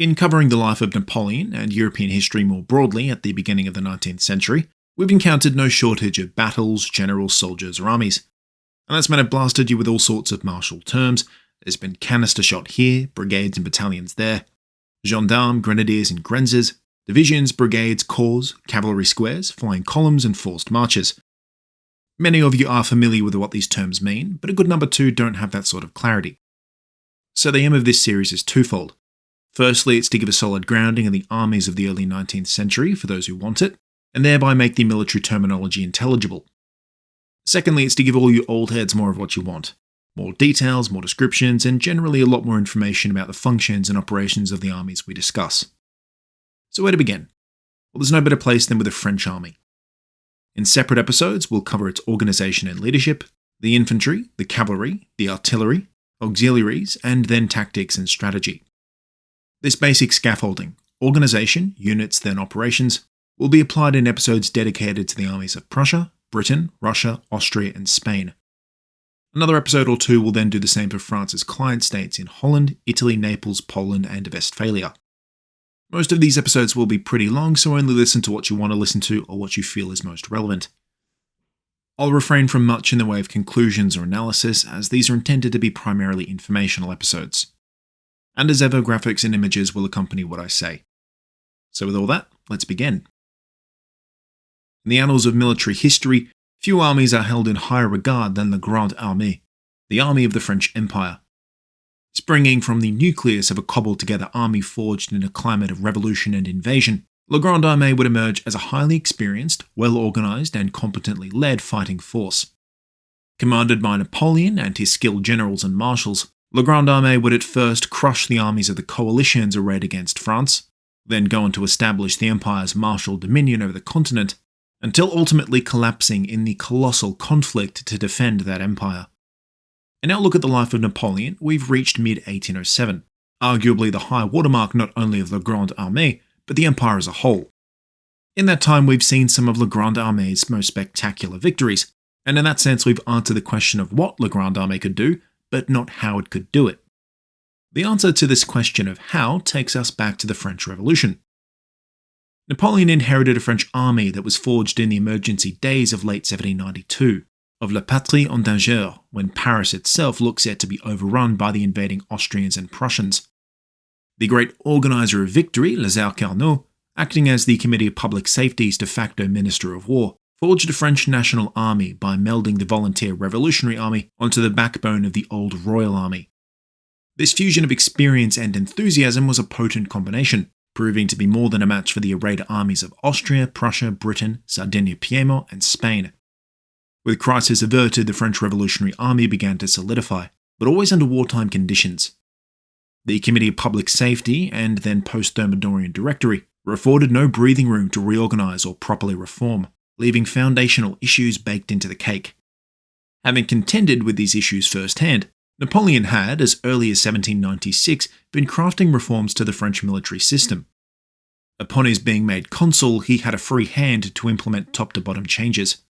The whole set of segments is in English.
In covering the life of Napoleon and European history more broadly at the beginning of the 19th century, we've encountered no shortage of battles, generals, soldiers, or armies. And that's meant I've blasted you with all sorts of martial terms. There's been canister shot here, brigades and battalions there, gendarmes, grenadiers and grenzes, divisions, brigades, corps, cavalry squares, flying columns and forced marches. Many of you are familiar with what these terms mean, but a good number too don't have that sort of clarity. So the aim of this series is twofold. Firstly, it's to give a solid grounding in the armies of the early 19th century for those who want it, and thereby make the military terminology intelligible. Secondly, it's to give all you old heads more of what you want. More details, more descriptions, and generally a lot more information about the functions and operations of the armies we discuss. So where to begin? Well, there's no better place than with the French army. In separate episodes, we'll cover its organisation and leadership, the infantry, the cavalry, the artillery, auxiliaries, and then tactics and strategy. This basic scaffolding, organisation, units, then operations, will be applied in episodes dedicated to the armies of Prussia, Britain, Russia, Austria, and Spain. Another episode or two will then do the same for France's client states in Holland, Italy, Naples, Poland, and Westphalia. Most of these episodes will be pretty long, so only listen to what you want to listen to or what you feel is most relevant. I'll refrain from much in the way of conclusions or analysis, as these are intended to be primarily informational episodes. And as ever, graphics and images will accompany what I say. So with all that, let's begin. In the annals of military history, few armies are held in higher regard than the Grande Armée, the army of the French Empire. Springing from the nucleus of a cobbled-together army forged in a climate of revolution and invasion, La Grande Armée would emerge as a highly experienced, well-organised and competently led fighting force. Commanded by Napoleon and his skilled generals and marshals, La Grande Armée would at first crush the armies of the coalitions arrayed against France, then go on to establish the Empire's martial dominion over the continent, until ultimately collapsing in the colossal conflict to defend that empire. In our look at the life of Napoleon, we've reached mid-1807, arguably the high watermark not only of La Grande Armée, but the empire as a whole. In that time, we've seen some of La Grande Armée's most spectacular victories, and in that sense we've answered the question of what La Grande Armée could do, but not how it could do it. The answer to this question of how takes us back to the French Revolution. Napoleon inherited a French army that was forged in the emergency days of late 1792, of La Patrie en danger, when Paris itself looked set to be overrun by the invading Austrians and Prussians. The great organiser of victory, Lazare Carnot, acting as the Committee of Public Safety's de facto Minister of War, forged a French national army by melding the volunteer revolutionary army onto the backbone of the old royal army. This fusion of experience and enthusiasm was a potent combination, proving to be more than a match for the arrayed armies of Austria, Prussia, Britain, Sardinia-Piedmont, and Spain. With crisis averted, the French Revolutionary Army began to solidify, but always under wartime conditions. The Committee of Public Safety and then Post-Thermidorian Directory were afforded no breathing room to reorganise or properly reform, leaving foundational issues baked into the cake. Having contended with these issues firsthand, Napoleon had, as early as 1796, been crafting reforms to the French military system. Upon his being made consul, he had a free hand to implement top-to-bottom changes.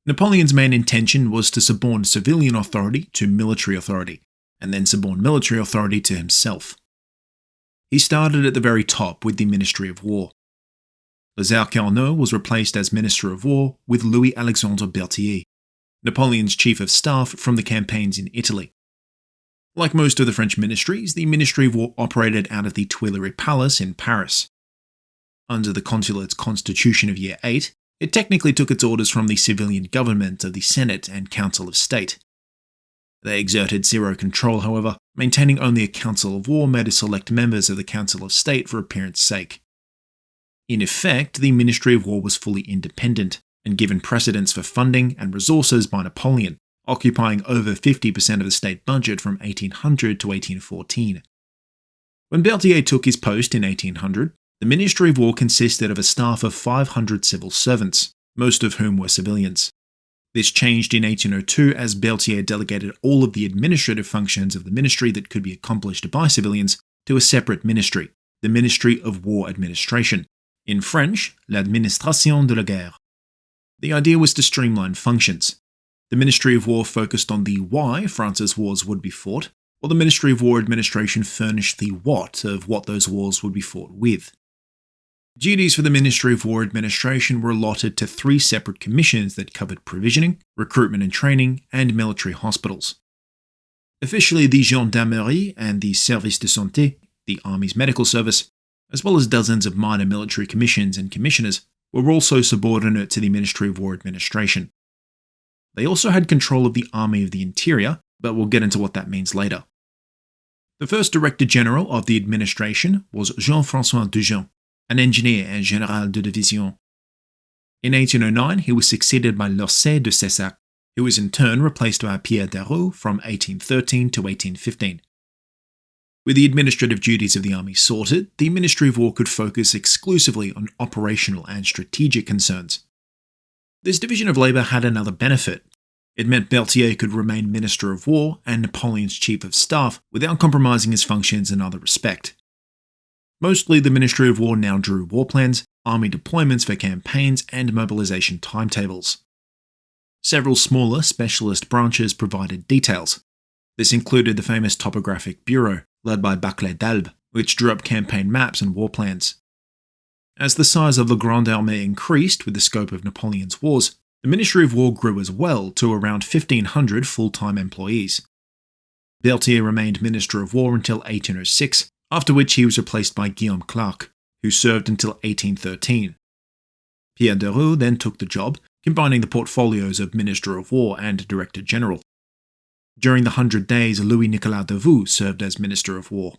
Napoleon's main intention was to suborn civilian authority to military authority, and then suborn military authority to himself. He started at the very top with the Ministry of War. Lazare Carnot was replaced as Minister of War with Louis-Alexandre Berthier, Napoleon's chief of staff from the campaigns in Italy. Like most of the French ministries, the Ministry of War operated out of the Tuileries Palace in Paris. Under the consulate's constitution of Year 8, it technically took its orders from the civilian government of the Senate and Council of State. They exerted zero control, however, maintaining only a Council of War made of select members of the Council of State for appearance sake. In effect, the Ministry of War was fully independent, and given precedence for funding and resources by Napoleon, occupying over 50% of the state budget from 1800 to 1814. When Berthier took his post in 1800, the Ministry of War consisted of a staff of 500 civil servants, most of whom were civilians. This changed in 1802 as Berthier delegated all of the administrative functions of the ministry that could be accomplished by civilians to a separate ministry, the Ministry of War Administration, in French, l'administration de la guerre. The idea was to streamline functions. The Ministry of War focused on the why France's wars would be fought, while the Ministry of War administration furnished the what of what those wars would be fought with. Duties for the Ministry of War administration were allotted to 3 separate commissions that covered provisioning, recruitment and training, and military hospitals. Officially, the Gendarmerie and the Service de Santé, the Army's medical service, as well as dozens of minor military commissions and commissioners, were also subordinate to the Ministry of War administration. They also had control of the Army of the Interior, but we'll get into what that means later. The first Director General of the administration was Jean-François Dujean, an engineer and Général de Division. In 1809, he was succeeded by Losset de Cessac, who was in turn replaced by Pierre Darroux from 1813 to 1815. With the administrative duties of the army sorted, the Ministry of War could focus exclusively on operational and strategic concerns. This division of labour had another benefit. It meant Berthier could remain Minister of War and Napoleon's Chief of Staff without compromising his functions in other respect. Mostly, the Ministry of War now drew war plans, army deployments for campaigns, and mobilisation timetables. Several smaller specialist branches provided details. This included the famous Topographic Bureau, led by Barclay d'Albe, which drew up campaign maps and war plans. As the size of the Grande Armée increased with the scope of Napoleon's wars, the Ministry of War grew as well to around 1,500 full-time employees. Berthier remained Minister of War until 1806, after which he was replaced by Guillaume Clark, who served until 1813. Pierre Darroux then took the job, combining the portfolios of Minister of War and Director General. During the 100 Days, Louis-Nicolas Davout served as Minister of War.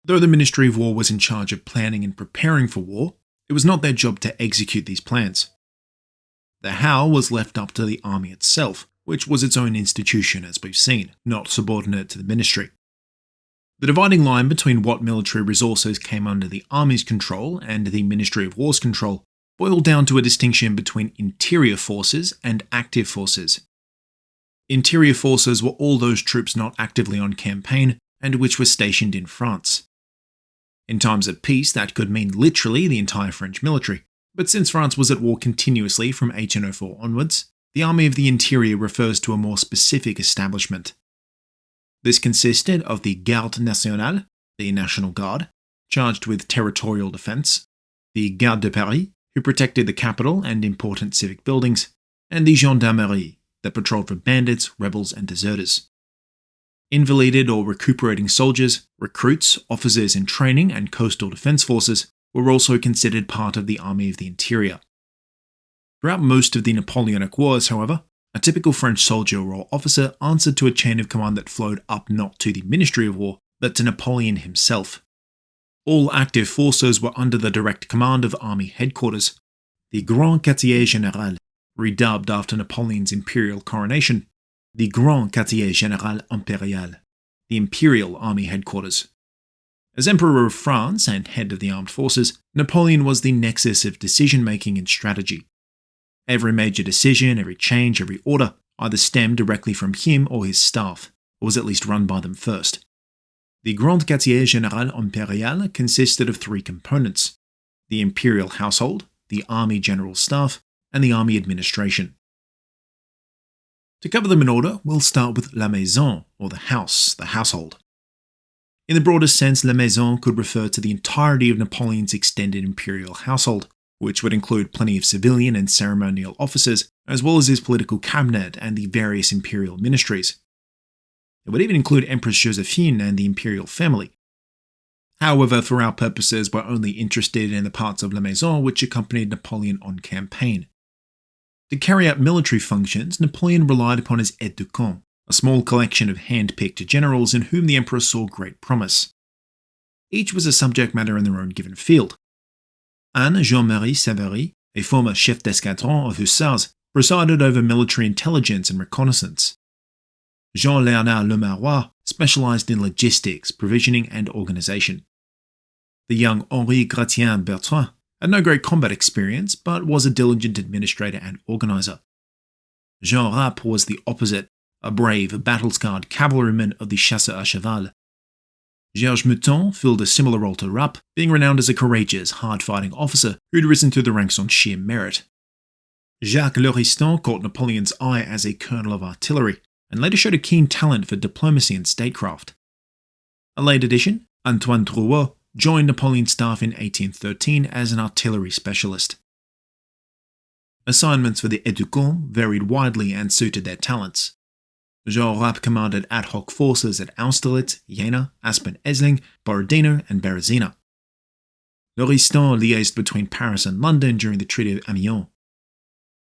Though the Ministry of War was in charge of planning and preparing for war, it was not their job to execute these plans. The how was left up to the army itself, which was its own institution as we've seen, not subordinate to the ministry. The dividing line between what military resources came under the army's control and the Ministry of War's control boiled down to a distinction between interior forces and active forces. Interior forces were all those troops not actively on campaign and which were stationed in France. In times of peace, that could mean literally the entire French military, but since France was at war continuously from 1804 onwards, the Army of the Interior refers to a more specific establishment. This consisted of the Garde nationale, the National Guard, charged with territorial defence, the Garde de Paris, who protected the capital and important civic buildings, and the Gendarmerie, that patrolled for bandits, rebels, and deserters. Invalided or recuperating soldiers, recruits, officers in training, and coastal defence forces were also considered part of the Army of the Interior. Throughout most of the Napoleonic Wars, however, a typical French soldier or officer answered to a chain of command that flowed up not to the Ministry of War, but to Napoleon himself. All active forces were under the direct command of Army Headquarters, the Grand Quartier Général, redubbed after Napoleon's imperial coronation, the Grand Quartier Général Impérial, the Imperial Army Headquarters. As Emperor of France and head of the armed forces, Napoleon was the nexus of decision-making and strategy. Every major decision, every change, every order either stemmed directly from him or his staff, or was at least run by them first. The Grand Quartier Général Impérial consisted of 3 components: the Imperial Household, the Army General Staff, and the Army Administration. To cover them in order, we'll start with la maison, or the house, the household. In the broadest sense, la maison could refer to the entirety of Napoleon's extended imperial household, which would include plenty of civilian and ceremonial officers, as well as his political cabinet and the various imperial ministries. It would even include Empress Josephine and the imperial family. However, for our purposes, we're only interested in the parts of la maison which accompanied Napoleon on campaign. To carry out military functions, Napoleon relied upon his aides-de-camp, a small collection of hand-picked generals in whom the emperor saw great promise. Each was a subject matter in their own given field. Anne Jean-Marie Savary, a former chef d'escadron of hussars, presided over military intelligence and reconnaissance. Jean-Léonard Lemarrois specialized in logistics, provisioning, and organization. The young Henri Gratien Bertrand had no great combat experience, but was a diligent administrator and organizer. Jean Rapp was the opposite, a brave, battle-scarred cavalryman of the Chasseurs à Cheval. Georges Mouton filled a similar role to Rapp, being renowned as a courageous, hard-fighting officer who'd risen through the ranks on sheer merit. Jacques Lauriston caught Napoleon's eye as a colonel of artillery, and later showed a keen talent for diplomacy and statecraft. A late addition, Antoine Drouot, joined Napoleon's staff in 1813 as an artillery specialist. Assignments for the aides-de-camp varied widely and suited their talents. Jean Rapp commanded ad hoc forces at Austerlitz, Jena, Aspen-Essling, Borodino, and Berezina. Lauriston liaised between Paris and London during the Treaty of Amiens.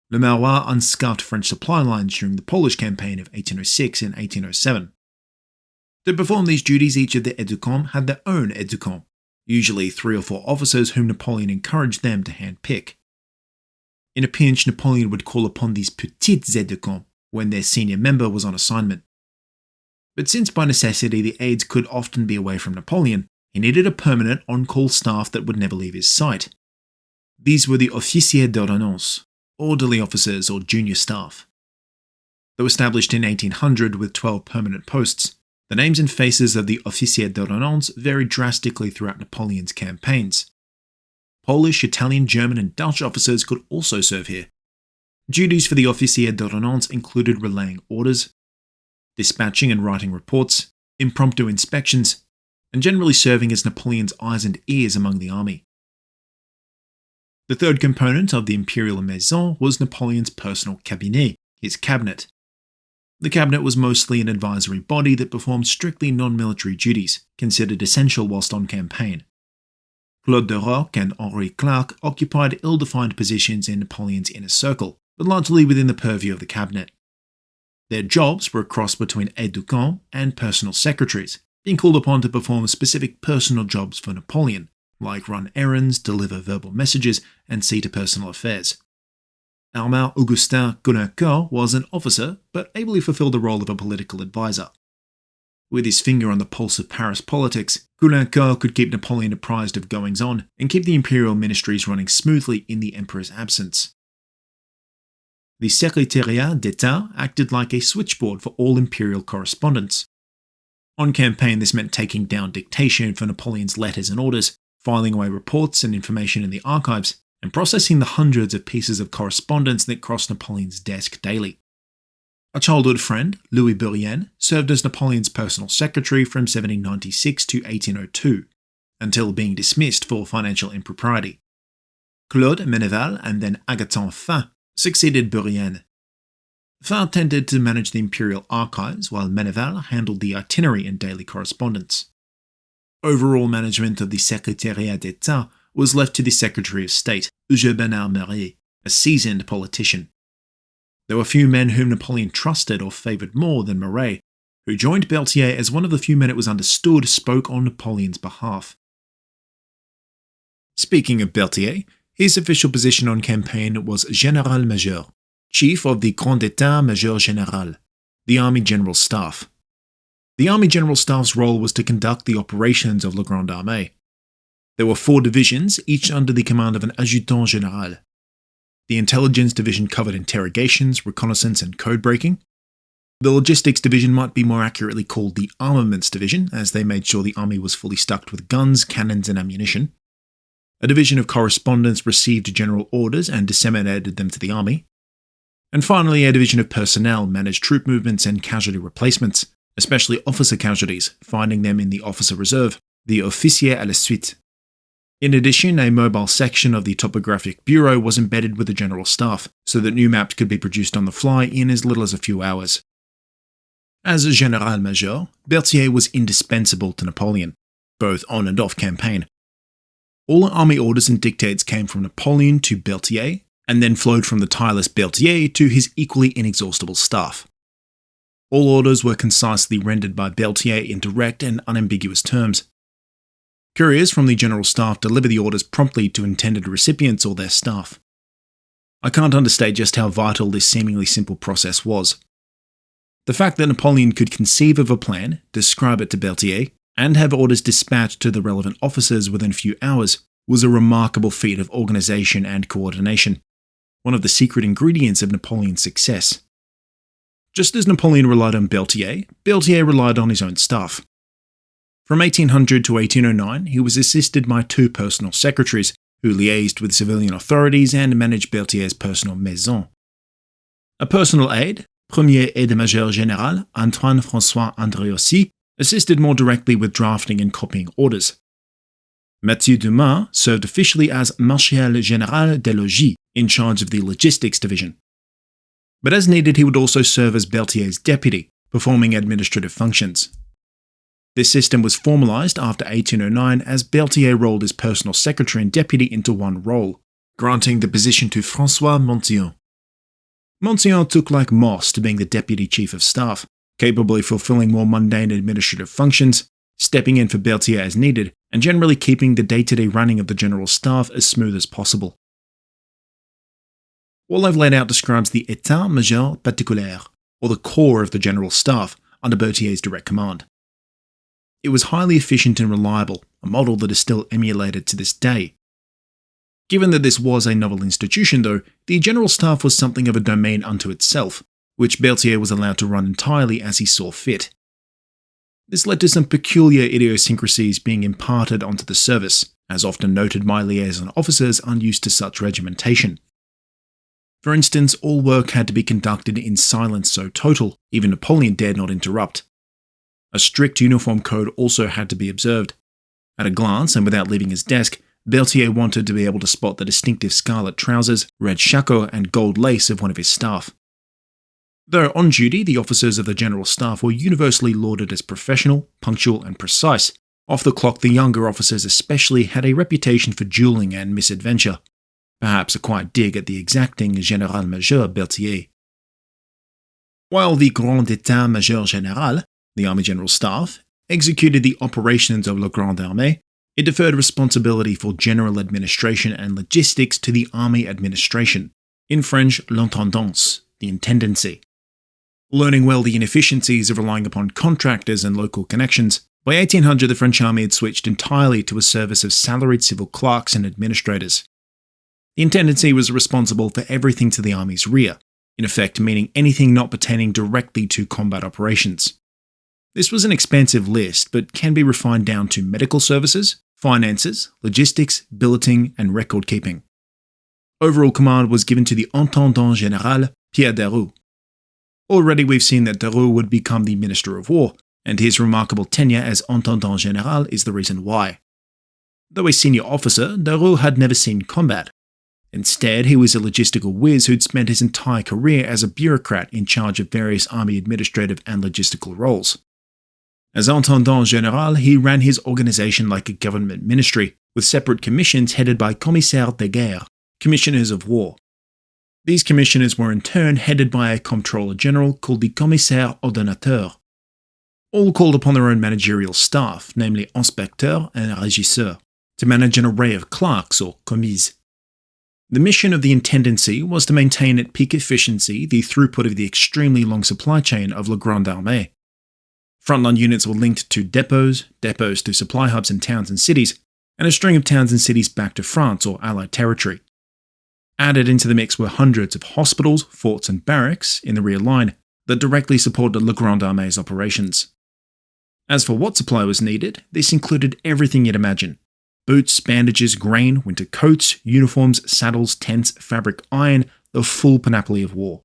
Le Marois unscarfed French supply lines during the Polish campaign of 1806 and 1807. To perform these duties, each of the aides-de-camp had their own aide-de-camp, usually 3 or 4 officers whom Napoleon encouraged them to handpick. In a pinch, Napoleon would call upon these petites aides-de-camp when their senior member was on assignment. But since by necessity the aides could often be away from Napoleon, he needed a permanent on-call staff that would never leave his sight. These were the officiers d'ordonnance, orderly officers or junior staff. Though established in 1800 with 12 permanent posts, the names and faces of the officiers d'ordonnance varied drastically throughout Napoleon's campaigns. Polish, Italian, German, and Dutch officers could also serve here. Duties for the officiers d'ordonnance included relaying orders, dispatching and writing reports, impromptu inspections, and generally serving as Napoleon's eyes and ears among the army. The third component of the imperial maison was Napoleon's personal cabinet, his cabinet. The cabinet was mostly an advisory body that performed strictly non-military duties, considered essential whilst on campaign. Claude de Roch and Henri Clark occupied ill-defined positions in Napoleon's inner circle, but largely within the purview of the cabinet. Their jobs were a cross between aides-de-camp and personal secretaries, being called upon to perform specific personal jobs for Napoleon, like run errands, deliver verbal messages, and see to personal affairs. Armée Augustin Conductor was an officer, but ably fulfilled the role of a political advisor. With his finger on the pulse of Paris politics, Conductor could keep Napoleon apprised of goings-on and keep the imperial ministries running smoothly in the emperor's absence. The Secrétariat d'État acted like a switchboard for all imperial correspondence. On campaign, this meant taking down dictation for Napoleon's letters and orders, filing away reports and information in the archives, and processing the hundreds of pieces of correspondence that crossed Napoleon's desk daily. A childhood friend, Louis Bourrienne, served as Napoleon's personal secretary from 1796 to 1802, until being dismissed for financial impropriety. Claude Meneval and then Agathon Fin succeeded Bourrienne. Fin tended to manage the imperial archives, while Meneval handled the itinerary and daily correspondence. Overall management of the Secrétariat d'État was left to the Secretary of State, Bernard Marie, a seasoned politician. There were few men whom Napoleon trusted or favoured more than Marais, who joined Berthier as one of the few men it was understood spoke on Napoleon's behalf. Speaking of Berthier, his official position on campaign was Général-Major, Chief of the Grand État-Major Général, the Army General Staff. The Army General Staff's role was to conduct the operations of La Grande Armée. There were 4 divisions, each under the command of an Adjutant Général. The Intelligence Division covered interrogations, reconnaissance, and code-breaking. The Logistics Division might be more accurately called the Armaments Division, as they made sure the army was fully stocked with guns, cannons, and ammunition. A division of correspondence received general orders and disseminated them to the army. And finally, a division of personnel managed troop movements and casualty replacements, especially officer casualties, finding them in the officer reserve, the officier à la suite. In addition, a mobile section of the Topographic Bureau was embedded with the general staff, so that new maps could be produced on the fly in as little as a few hours. As a Général-Major, Berthier was indispensable to Napoleon, both on and off campaign. All army orders and dictates came from Napoleon to Berthier, and then flowed from the tireless Berthier to his equally inexhaustible staff. All orders were concisely rendered by Berthier in direct and unambiguous terms. Couriers from the General Staff deliver the orders promptly to intended recipients or their staff. I can't understate just how vital this seemingly simple process was. The fact that Napoleon could conceive of a plan, describe it to Berthier, and have orders dispatched to the relevant officers within a few hours was a remarkable feat of organisation and coordination, one of the secret ingredients of Napoleon's success. Just as Napoleon relied on Berthier, Berthier relied on his own staff. From 1800 to 1809, he was assisted by 2 personal secretaries, who liaised with civilian authorities and managed Berthier's personal maison. A personal aide, Premier Aide-Major Général Antoine-François Andréossy assisted more directly with drafting and copying orders. Mathieu Dumas served officially as Marshal Général des Logis, in charge of the logistics division. But as needed, he would also serve as Berthier's deputy, performing administrative functions. This system was formalised after 1809 as Berthier rolled his personal secretary and deputy into one role, granting the position to François Montyon. Montyon took like moss to being the deputy chief of staff, capable of fulfilling more mundane administrative functions, stepping in for Berthier as needed, and generally keeping the day-to-day running of the general staff as smooth as possible. All I've laid out describes the État-Major Particulier, or the core of the general staff, under Berthier's direct command. It was highly efficient and reliable, a model that is still emulated to this day. Given that this was a novel institution though, the general staff was something of a domain unto itself, which Berthier was allowed to run entirely as he saw fit. This led to some peculiar idiosyncrasies being imparted onto the service, as often noted by liaison officers unused to such regimentation. For instance, all work had to be conducted in silence so total, even Napoleon dared not interrupt. A strict uniform code also had to be observed. At a glance, and without leaving his desk, Berthier wanted to be able to spot the distinctive scarlet trousers, red shako, and gold lace of one of his staff. Though on duty, the officers of the general staff were universally lauded as professional, punctual, and precise. Off the clock, the younger officers especially had a reputation for duelling and misadventure. Perhaps a quiet dig at the exacting Général-Major Berthier. While the Grand État-Major Général, the Army General Staff, executed the operations of La Grande Armée, it deferred responsibility for general administration and logistics to the Army Administration, in French l'intendance, the intendancy. Learning well the inefficiencies of relying upon contractors and local connections, by 1800 the French army had switched entirely to a service of salaried civil clerks and administrators. The intendancy was responsible for everything to the army's rear, in effect meaning anything not pertaining directly to combat operations. This was an expansive list, but can be refined down to medical services, finances, logistics, billeting, and record keeping. Overall command was given to the Intendant Général Pierre Deroux. Already we've seen that Deroux would become the Minister of War, and his remarkable tenure as Intendant Général is the reason why. Though a senior officer, Deroux had never seen combat. Instead, he was a logistical whiz who'd spent his entire career as a bureaucrat in charge of various army administrative and logistical roles. As Intendant Général, he ran his organization like a government ministry, with separate commissions headed by Commissaires de Guerre, Commissioners of War. These commissioners were in turn headed by a Comptroller General called the Commissaire Ordonnateur. All called upon their own managerial staff, namely Inspecteur and Régisseur, to manage an array of clerks or commis. The mission of the intendancy was to maintain at peak efficiency the throughput of the extremely long supply chain of La Grande Armée. Frontline units were linked to depots to supply hubs in towns and cities, and a string of towns and cities back to France or Allied territory. Added into the mix were hundreds of hospitals, forts and barracks in the rear line that directly supported La Grande Armée's operations. As for what supply was needed, this included everything you'd imagine. Boots, bandages, grain, winter coats, uniforms, saddles, tents, fabric, iron, the full panoply of war.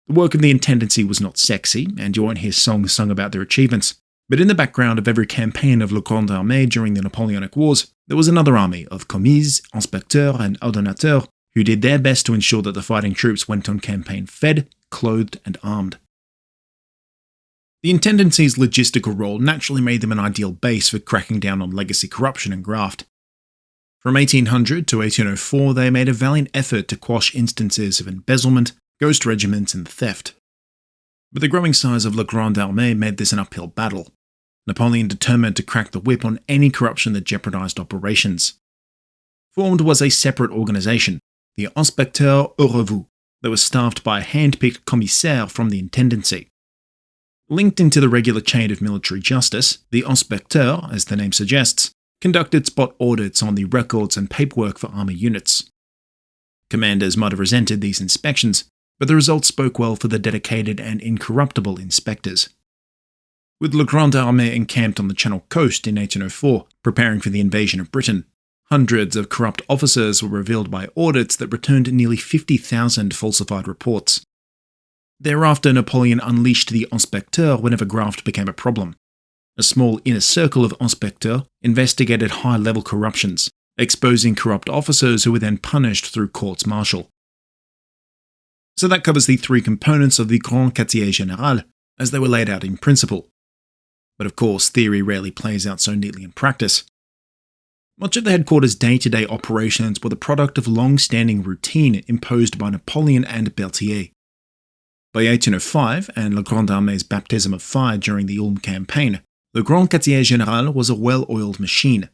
The work of the intendancy was not sexy, and you won't hear songs sung about their achievements, but in the background of every campaign of La Grande Armée during the Napoleonic Wars, there was another army of commis, inspecteurs, and ordonnateurs who did their best to ensure that the fighting troops went on campaign fed, clothed, and armed. The intendancy's logistical role naturally made them an ideal base for cracking down on legacy corruption and graft. From 1800 to 1804, they made a valiant effort to quash instances of embezzlement, ghost regiments, and theft. But the growing size of La Grande Armée made this an uphill battle. Napoleon determined to crack the whip on any corruption that jeopardized operations. Formed was a separate organization, the Inspecteur au Revue, that was staffed by a hand-picked commissaire from the intendancy. Linked into the regular chain of military justice, the Inspecteur, as the name suggests, conducted spot audits on the records and paperwork for army units. Commanders might have resented these inspections, but the results spoke well for the dedicated and incorruptible inspectors. With La Grande Armée encamped on the Channel coast in 1804, preparing for the invasion of Britain, hundreds of corrupt officers were revealed by audits that returned nearly 50,000 falsified reports. Thereafter, Napoleon unleashed the inspecteur whenever graft became a problem. A small inner circle of inspecteurs investigated high-level corruptions, exposing corrupt officers who were then punished through courts martial. So that covers the three components of the Grand Quartier Général, as they were laid out in principle. But of course, theory rarely plays out so neatly in practice. Much of the headquarters' day-to-day operations were the product of long-standing routine imposed by Napoleon and Berthier. By 1805, and La Grande Armée's baptism of fire during the Ulm campaign, the Grand Quartier Général was a well-oiled machine.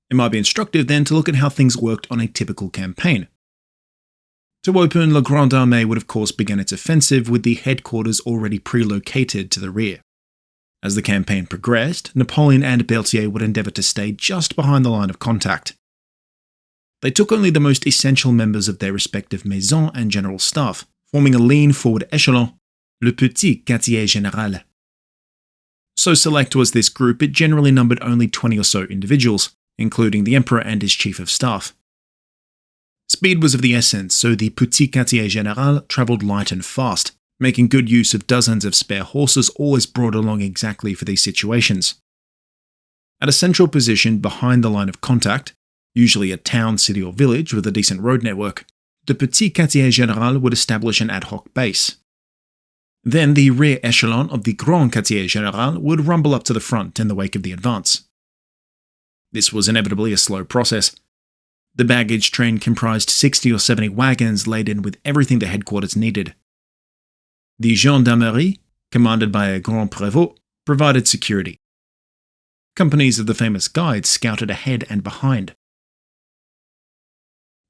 It might be instructive then to look at how things worked on a typical campaign. To open, La Grande Armée would of course begin its offensive with the headquarters already pre-located to the rear. As the campaign progressed, Napoleon and Berthier would endeavour to stay just behind the line of contact. They took only the most essential members of their respective maison and general staff, forming a lean forward echelon, le Petit Quartier Général. So select was this group, it generally numbered only 20 or so individuals, including the Emperor and his Chief of Staff. Speed was of the essence, so the Petit Quartier Général travelled light and fast, making good use of dozens of spare horses always brought along exactly for these situations. At a central position behind the line of contact, usually a town, city or village with a decent road network, the Petit Quartier Général would establish an ad hoc base. Then the rear echelon of the Grand Quartier Général would rumble up to the front in the wake of the advance. This was inevitably a slow process. The baggage train comprised 60 or 70 wagons laden with everything the headquarters needed. The gendarmerie, commanded by a grand prévôt, provided security. Companies of the famous guides scouted ahead and behind.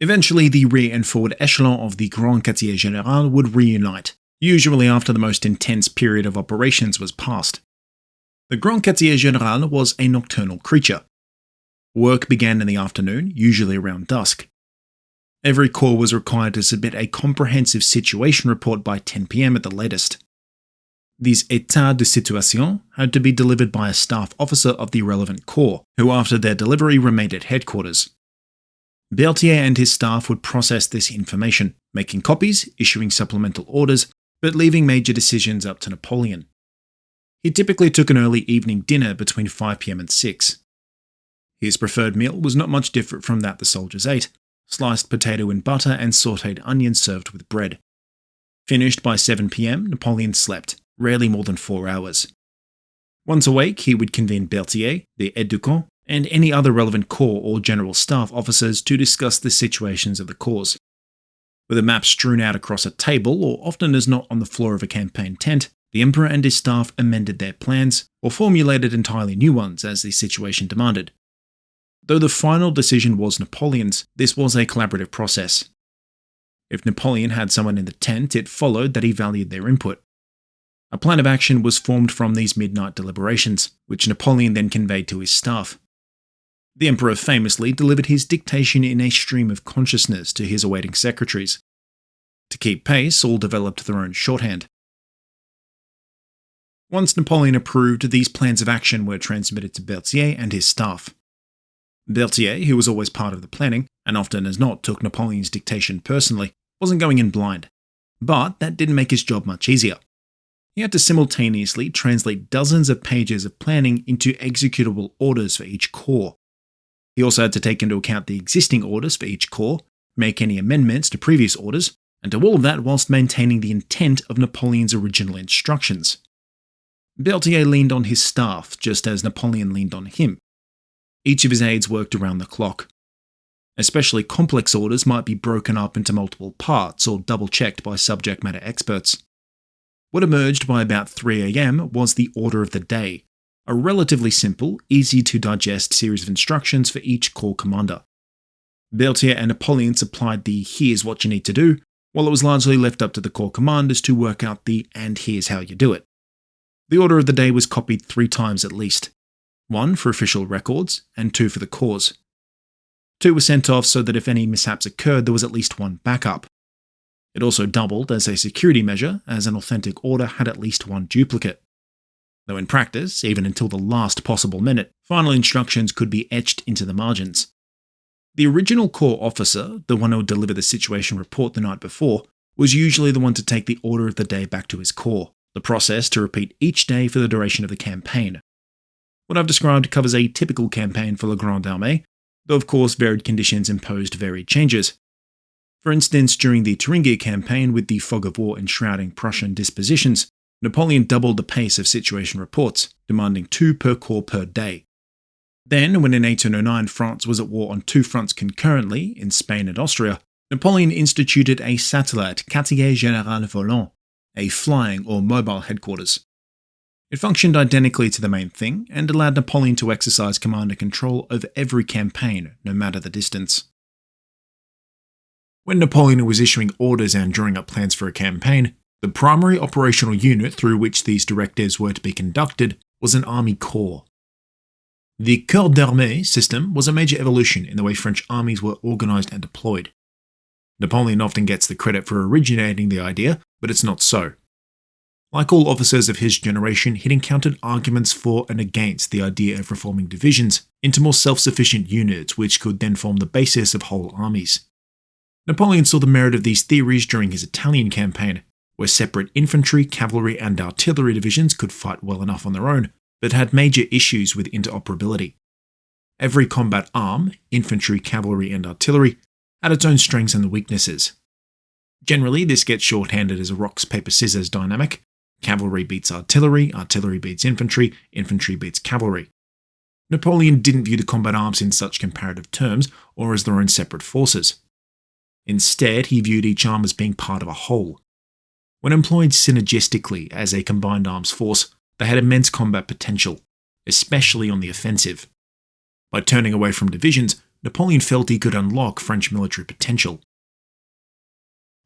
Eventually, the rear and forward echelon of the Grand Quartier Général would reunite, usually after the most intense period of operations was past. The Grand Quartier Général was a nocturnal creature. Work began in the afternoon, usually around dusk. Every corps was required to submit a comprehensive situation report by 10 p.m. at the latest. These états de situation had to be delivered by a staff officer of the relevant corps, who after their delivery remained at headquarters. Berthier and his staff would process this information, making copies, issuing supplemental orders, but leaving major decisions up to Napoleon. He typically took an early evening dinner between 5 p.m. and 6. His preferred meal was not much different from that the soldiers ate: sliced potato in butter and sautéed onions served with bread. Finished by 7 p.m, Napoleon slept, rarely more than 4 hours. Once awake, he would convene Berthier, the aide-de-camp, and any other relevant corps or general staff officers to discuss the situations of the corps. With a map strewn out across a table, or often as not on the floor of a campaign tent, the Emperor and his staff amended their plans, or formulated entirely new ones as the situation demanded. Though the final decision was Napoleon's, this was a collaborative process. If Napoleon had someone in the tent, it followed that he valued their input. A plan of action was formed from these midnight deliberations, which Napoleon then conveyed to his staff. The Emperor famously delivered his dictation in a stream of consciousness to his awaiting secretaries. To keep pace, all developed their own shorthand. Once Napoleon approved, these plans of action were transmitted to Berthier and his staff. Berthier, who was always part of the planning, and often as not took Napoleon's dictation personally, wasn't going in blind. But that didn't make his job much easier. He had to simultaneously translate dozens of pages of planning into executable orders for each corps. He also had to take into account the existing orders for each corps, make any amendments to previous orders, and do all of that whilst maintaining the intent of Napoleon's original instructions. Berthier leaned on his staff, just as Napoleon leaned on him. Each of his aides worked around the clock. Especially complex orders might be broken up into multiple parts or double-checked by subject matter experts. What emerged by about 3 a.m. was the Order of the Day, a relatively simple, easy-to-digest series of instructions for each corps commander. Berthier and Napoleon supplied the "here's what you need to do," while it was largely left up to the corps commanders to work out the "and here's how you do it." The Order of the Day was copied 3 times at least. 1 for official records, and 2 for the corps. 2 were sent off so that if any mishaps occurred, there was at least 1 backup. It also doubled as a security measure, as an authentic order had at least 1 duplicate. Though in practice, even until the last possible minute, final instructions could be etched into the margins. The original corps officer, the one who would deliver the situation report the night before, was usually the one to take the order of the day back to his corps, the process to repeat each day for the duration of the campaign. What I've described covers a typical campaign for La Grande Armée, though of course varied conditions imposed varied changes. For instance, during the Thuringia campaign, with the fog of war enshrouding Prussian dispositions, Napoleon doubled the pace of situation reports, demanding 2 per corps per day. Then, when in 1809 France was at war on 2 fronts concurrently, in Spain and Austria, Napoleon instituted a satellite Quartier Général Volant, a flying or mobile headquarters. It functioned identically to the main thing, and allowed Napoleon to exercise command and control over every campaign, no matter the distance. When Napoleon was issuing orders and drawing up plans for a campaign, the primary operational unit through which these directives were to be conducted was an army corps. The Corps d'Armée system was a major evolution in the way French armies were organised and deployed. Napoleon often gets the credit for originating the idea, but it's not so. Like all officers of his generation, he'd encountered arguments for and against the idea of reforming divisions into more self-sufficient units which could then form the basis of whole armies. Napoleon saw the merit of these theories during his Italian campaign, where separate infantry, cavalry and artillery divisions could fight well enough on their own, but had major issues with interoperability. Every combat arm, infantry, cavalry and artillery, had its own strengths and weaknesses. Generally, this gets shorthanded as a rocks-paper-scissors dynamic. Cavalry beats artillery, artillery beats infantry, infantry beats cavalry. Napoleon didn't view the combat arms in such comparative terms or as their own separate forces. Instead, he viewed each arm as being part of a whole. When employed synergistically as a combined arms force, they had immense combat potential, especially on the offensive. By turning away from divisions, Napoleon felt he could unlock French military potential.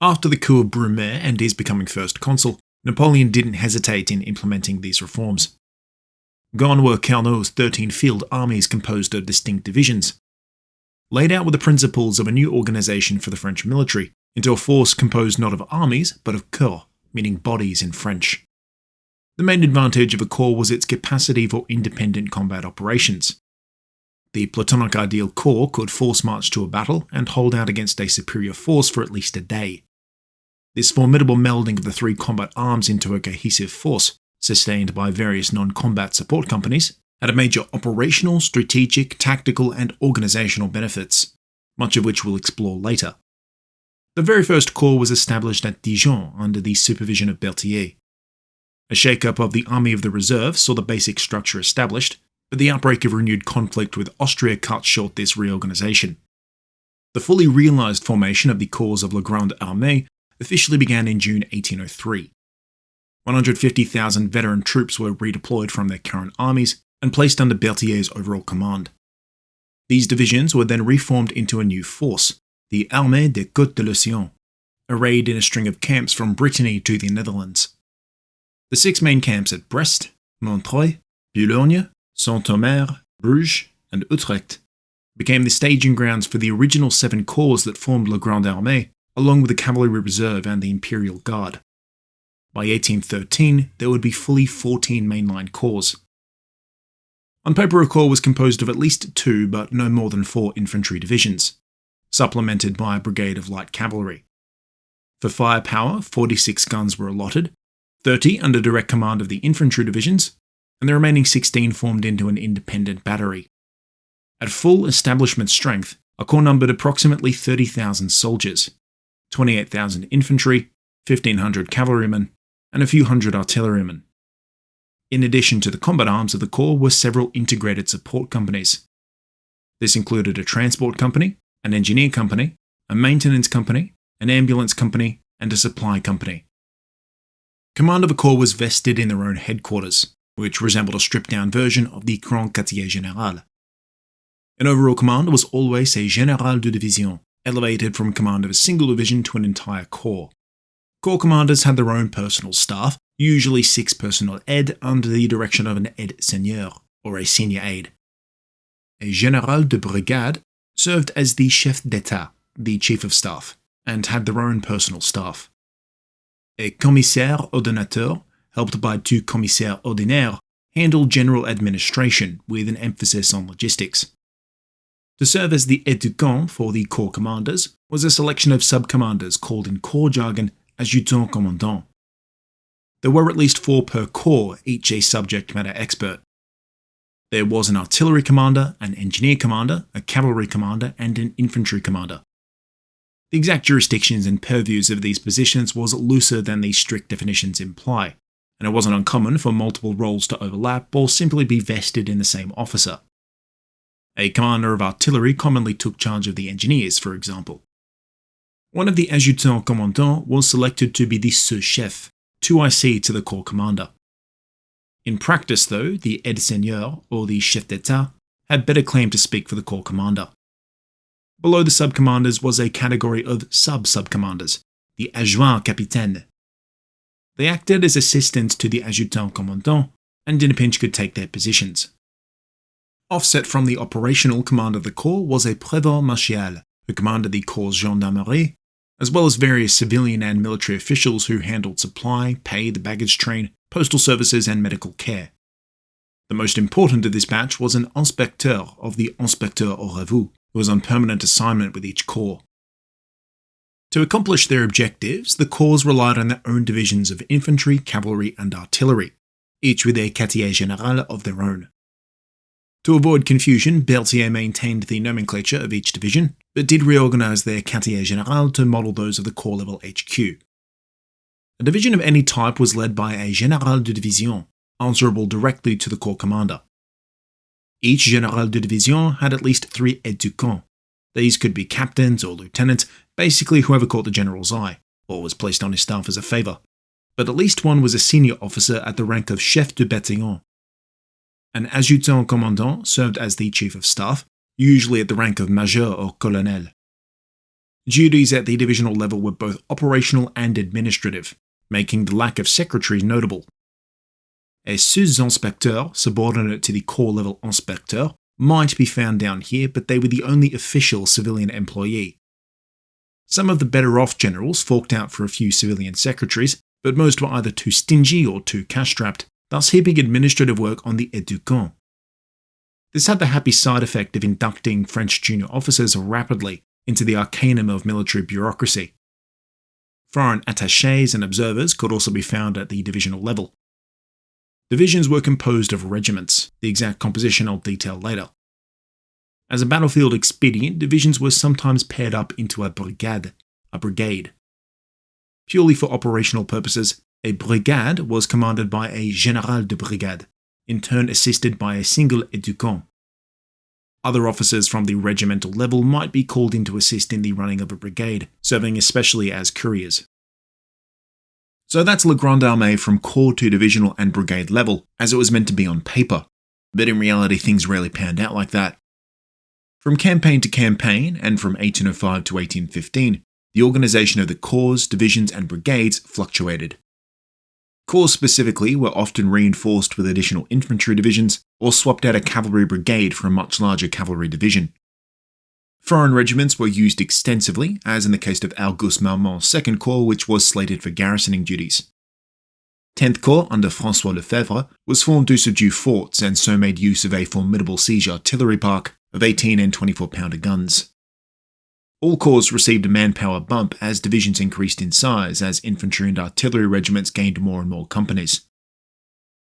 After the coup of Brumaire and his becoming first consul, Napoleon didn't hesitate in implementing these reforms. Gone were Carnot's 13 field armies composed of distinct divisions. Laid out with the principles of a new organisation for the French military, into a force composed not of armies, but of corps, meaning bodies in French. The main advantage of a corps was its capacity for independent combat operations. The Platonic ideal corps could force march to a battle and hold out against a superior force for at least a day. This formidable melding of the 3 combat arms into a cohesive force, sustained by various non-combat support companies, had a major operational, strategic, tactical and organisational benefits, much of which we'll explore later. The very first corps was established at Dijon under the supervision of Berthier. A shake-up of the Army of the Reserve saw the basic structure established, but the outbreak of renewed conflict with Austria cut short this reorganisation. The fully realised formation of the corps of La Grande Armée officially began in June 1803. 150,000 veteran troops were redeployed from their current armies and placed under Berthier's overall command. These divisions were then reformed into a new force, the Armée des Côtes de l'Océan, arrayed in a string of camps from Brittany to the Netherlands. The 6 main camps at Brest, Montreuil, Boulogne, Saint-Omer, Bruges, and Utrecht became the staging grounds for the original 7 corps that formed La Grande Armée, along with the Cavalry Reserve and the Imperial Garde. By 1813, there would be fully 14 mainline corps. On paper, a corps was composed of at least 2 but no more than 4 infantry divisions, supplemented by a brigade of light cavalry. For firepower, 46 guns were allotted, 30 under direct command of the infantry divisions, and the remaining 16 formed into an independent battery. At full establishment strength, a corps numbered approximately 30,000 soldiers, 28,000 infantry, 1,500 cavalrymen, and a few hundred artillerymen. In addition to the combat arms of the corps were several integrated support companies. This included a transport company, an engineer company, a maintenance company, an ambulance company, and a supply company. Command of a corps was vested in their own headquarters, which resembled a stripped-down version of the Grand Quartier Général. An overall command was always a Général de Division, elevated from command of a single division to an entire corps. Corps commanders had their own personal staff, usually 6 personnel aide under the direction of an aide-seigneur, or a senior aide. A Général de Brigade served as the chef d'état, the chief of staff, and had their own personal staff. A commissaire ordonnateur, helped by 2 commissaires ordinaires, handled general administration with an emphasis on logistics. To serve as the aide de camp for the corps commanders was a selection of sub-commanders called in corps jargon adjutant commandant. There were at least 4 per corps, each a subject matter expert. There was an artillery commander, an engineer commander, a cavalry commander, and an infantry commander. The exact jurisdictions and purviews of these positions was looser than these strict definitions imply, and it wasn't uncommon for multiple roles to overlap or simply be vested in the same officer. A commander of artillery commonly took charge of the engineers, for example. One of the adjutants commandants was selected to be the sous-chef, 2IC to the corps commander. In practice, though, the aide-seigneur, or the chef d'état, had better claim to speak for the corps commander. Below the sub-commanders was a category of sub-subcommanders, the adjoint capitaine. They acted as assistants to the adjutant commandant, and in a pinch could take their positions. Offset from the operational command of the corps was a prévôt martial, who commanded the corps gendarmerie, as well as various civilian and military officials who handled supply, pay, the baggage train, postal services, and medical care. The most important of this batch was an inspecteur of the inspecteur au revue, who was on permanent assignment with each corps. To accomplish their objectives, the corps relied on their own divisions of infantry, cavalry, and artillery, each with a quartier général of their own. To avoid confusion, Berthier maintained the nomenclature of each division, but did reorganize their quartier général to model those of the corps level HQ. A division of any type was led by a général de division, answerable directly to the corps commander. Each général de division had at least 3 aides de camp. These could be captains or lieutenants, basically whoever caught the general's eye, or was placed on his staff as a favour. But at least one was a senior officer at the rank of chef de bataillon. An adjutant commandant served as the chief of staff, usually at the rank of major or colonel. Duties at the divisional level were both operational and administrative, making the lack of secretaries notable. A sous-inspecteur, subordinate to the corps-level inspecteur, might be found down here, but they were the only official civilian employee. Some of the better-off generals forked out for a few civilian secretaries, but most were either too stingy or too cash-strapped, thus heaping administrative work on the aide de camp. This had the happy side effect of inducting French junior officers rapidly into the arcanum of military bureaucracy. Foreign attachés and observers could also be found at the divisional level. Divisions were composed of regiments, the exact composition I'll detail later. As a battlefield expedient, divisions were sometimes paired up into a brigade. Purely for operational purposes, a brigade was commanded by a général de brigade, in turn assisted by a single aide de camp. Other officers from the regimental level might be called in to assist in the running of a brigade, serving especially as couriers. So that's La Grande Armée from corps to divisional and brigade level, as it was meant to be on paper, but in reality things rarely panned out like that. From campaign to campaign, and from 1805 to 1815, the organisation of the corps, divisions and brigades fluctuated. Corps specifically were often reinforced with additional infantry divisions, or swapped out a cavalry brigade for a much larger cavalry division. Foreign regiments were used extensively, as in the case of Auguste Marmont's 2nd Corps, which was slated for garrisoning duties. 10th Corps, under François Lefebvre, was formed to subdue forts and so made use of a formidable siege artillery park of 18 and 24-pounder guns. All corps received a manpower bump as divisions increased in size as infantry and artillery regiments gained more and more companies.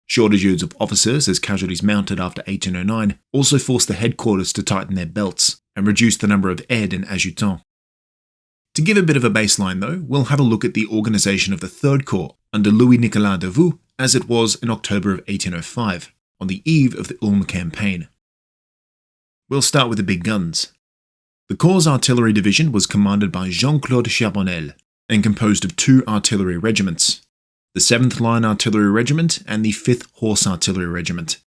Shortages of officers as casualties mounted after 1809 also forced the headquarters to tighten their belts and reduce the number of aides and adjutants. To give a bit of a baseline though, we'll have a look at the organisation of the 3rd Corps under Louis-Nicolas Davout as it was in October of 1805, on the eve of the Ulm campaign. We'll start with the big guns. The Corps' artillery division was commanded by Jean-Claude Charbonnel and composed of 2 artillery regiments, the 7th Line Artillery Regiment and the 5th Horse Artillery Regiment.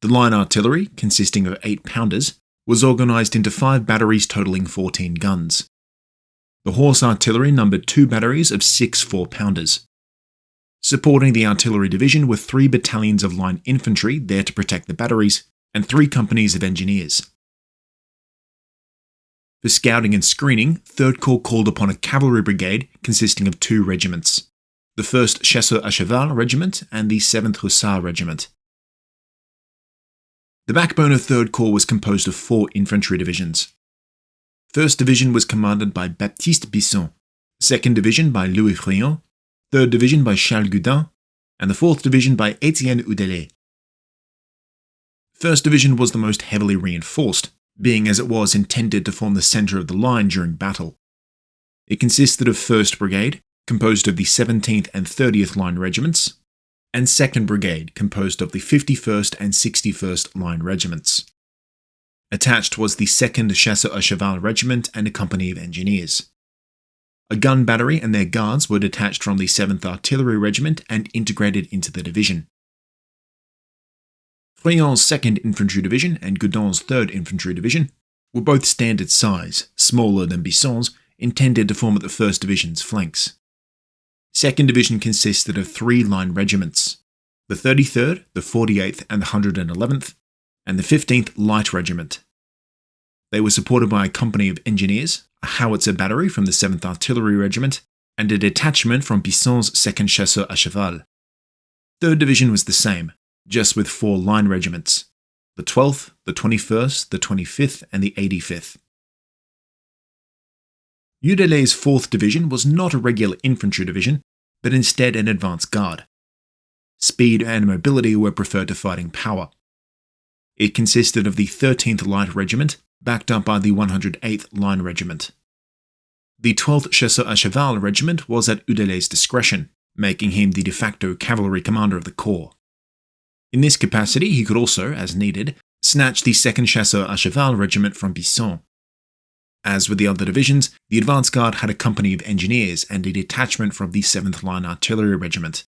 The line artillery, consisting of 8-pounders, was organised into 5 batteries totalling 14 guns. The horse artillery numbered 2 batteries of 6 4-pounders. Supporting the artillery division were 3 battalions of line infantry there to protect the batteries, and 3 companies of engineers. For scouting and screening, 3rd Corps called upon a cavalry brigade consisting of 2 regiments, the 1st Chasseurs à Cheval Regiment and the 7th Hussar Regiment. The backbone of 3rd Corps was composed of 4 infantry divisions. 1st Division was commanded by Baptiste Bisson, 2nd Division by Louis Friant, 3rd Division by Charles Gudin, and the 4th Division by Etienne-Nicolas. 1st Division was the most heavily reinforced, being as it was intended to form the centre of the line during battle. It consisted of 1st Brigade, composed of the 17th and 30th Line Regiments, and 2nd Brigade, composed of the 51st and 61st Line Regiments. Attached was the 2nd Chasseurs à Cheval Regiment and a company of engineers. A gun battery and their guards were detached from the 7th Artillery Regiment and integrated into the division. Friant's 2nd Infantry Division and Gudin's 3rd Infantry Division were both standard size, smaller than Bisson's, intended to form at the 1st Division's flanks. 2nd Division consisted of 3 line regiments, the 33rd, the 48th and the 111th, and the 15th Light Regiment. They were supported by a company of engineers, a howitzer battery from the 7th Artillery Regiment, and a detachment from Bisson's 2nd Chasseurs à Cheval. 3rd Division was the same, just with 4 line regiments, the 12th, the 21st, the 25th and the 85th. Udelet's 4th Division was not a regular infantry division, but instead an advance guard. Speed and mobility were preferred to fighting power. It consisted of the 13th Light Regiment, backed up by the 108th Line Regiment. The 12th Chasseurs à Cheval Regiment was at Udelet's discretion, making him the de facto cavalry commander of the corps. In this capacity, he could also, as needed, snatch the 2nd Chasseurs à Cheval Regiment from Bisson. As with the other divisions, the advance guard had a company of engineers and a detachment from the 7th Line Artillery Regiment.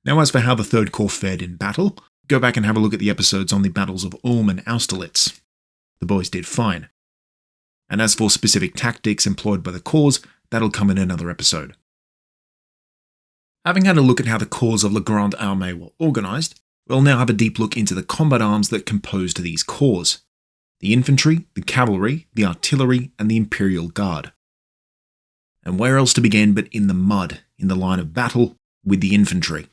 Now as for how the 3rd Corps fared in battle, go back and have a look at the episodes on the battles of Ulm and Austerlitz. The boys did fine. And as for specific tactics employed by the corps, that'll come in another episode. Having had a look at how the corps of La Grande Armée were organised, we'll now have a deep look into the combat arms that composed these corps: the infantry, the cavalry, the artillery, and the Imperial Guard. And where else to begin but in the mud, in the line of battle, with the infantry.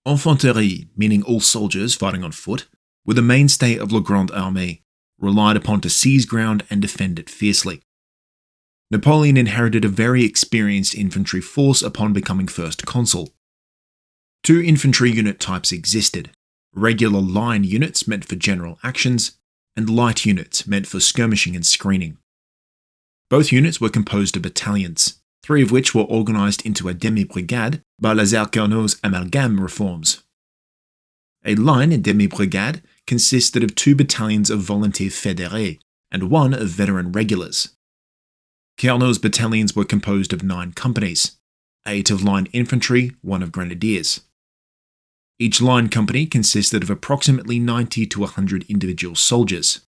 Infanterie, meaning all soldiers fighting on foot, were the mainstay of La Grande Armée, relied upon to seize ground and defend it fiercely. Napoleon inherited a very experienced infantry force upon becoming first consul. 2 infantry unit types existed: regular line units meant for general actions, and light units meant for skirmishing and screening. Both units were composed of battalions, 3 of which were organised into a demi-brigade by Lazare-Carnot's amalgame reforms. A line in demi-brigade consisted of 2 battalions of volunteer fédérés and 1 of veteran regulars. Carnot's battalions were composed of 9 companies, 8 of line infantry, 1 of grenadiers. Each line company consisted of approximately 90 to 100 individual soldiers.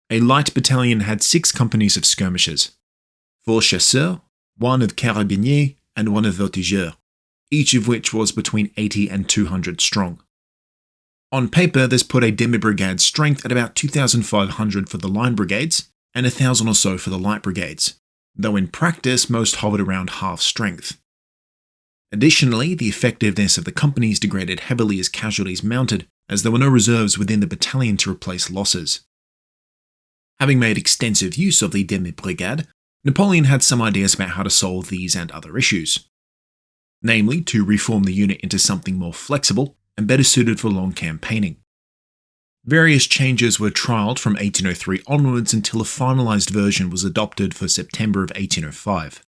A light battalion had 6 companies of skirmishers, 4 chasseurs, 1 of carabiniers, and 1 of voltigeurs, each of which was between 80 and 200 strong. On paper, this put a demi-brigade strength at about 2,500 for the line brigades and 1,000 or so for the light brigades, though in practice most hovered around half strength. Additionally, the effectiveness of the companies degraded heavily as casualties mounted, as there were no reserves within the battalion to replace losses. Having made extensive use of the demi-brigade, Napoleon had some ideas about how to solve these and other issues. Namely, to reform the unit into something more flexible and better suited for long campaigning. Various changes were trialled from 1803 onwards until a finalised version was adopted for September of 1805.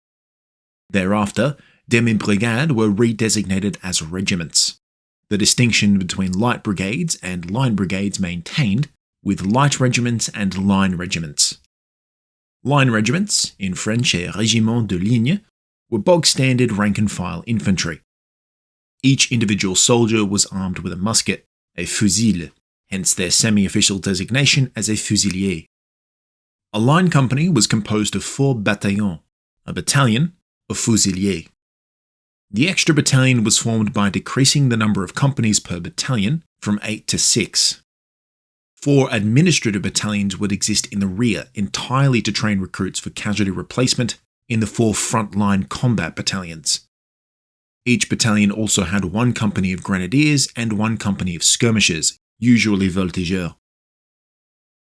Thereafter, demi-brigade were redesignated as regiments, the distinction between light brigades and line brigades maintained, with light regiments and line regiments. Line regiments, in French a régiment de ligne, were bog-standard rank-and-file infantry. Each individual soldier was armed with a musket, a fusil, hence their semi-official designation as a fusilier. A line company was composed of 4 bataillons, a battalion of fusiliers. The extra battalion was formed by decreasing the number of companies per battalion from 8 to 6. 4 administrative battalions would exist in the rear entirely to train recruits for casualty replacement in the 4 front-line combat battalions. Each battalion also had 1 company of grenadiers and 1 company of skirmishers, usually voltigeurs.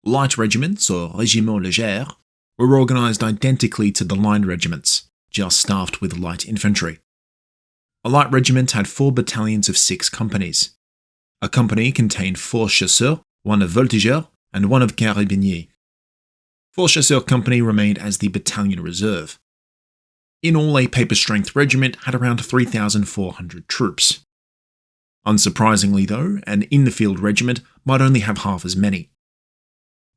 Light regiments, or régiments légers, were organised identically to the line regiments, just staffed with light infantry. A light regiment had 4 battalions of 6 companies. A company contained 4 chasseurs, 1 of voltigeurs, and 1 of carabiniers. 4 chasseurs company remained as the battalion reserve. In all, a paper-strength regiment had around 3,400 troops. Unsurprisingly though, an in-the-field regiment might only have half as many.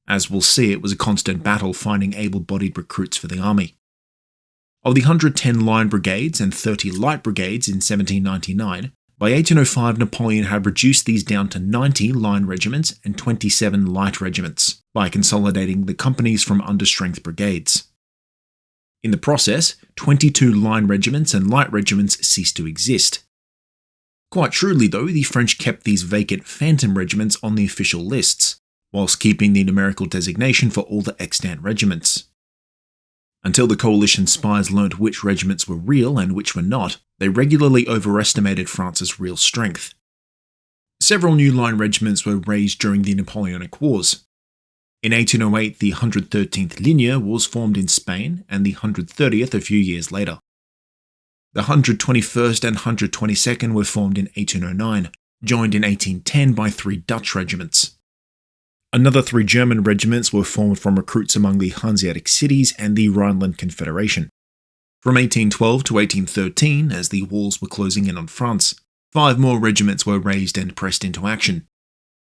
As we'll see, it was a constant battle finding able-bodied recruits for the army. Of the 110 line brigades and 30 light brigades in 1799, by 1805 Napoleon had reduced these down to 90 line regiments and 27 light regiments, by consolidating the companies from understrength brigades. In the process, 22 line regiments and light regiments ceased to exist. Quite shrewdly though, the French kept these vacant phantom regiments on the official lists, whilst keeping the numerical designation for all the extant regiments. Until the coalition spies learnt which regiments were real and which were not, they regularly overestimated France's real strength. Several new line regiments were raised during the Napoleonic Wars. In 1808, the 113th Ligne was formed in Spain, and the 130th a few years later. The 121st and 122nd were formed in 1809, joined in 1810 by 3 Dutch regiments. Another 3 German regiments were formed from recruits among the Hanseatic cities and the Rhineland Confederation. From 1812 to 1813, as the walls were closing in on France, 5 more regiments were raised and pressed into action.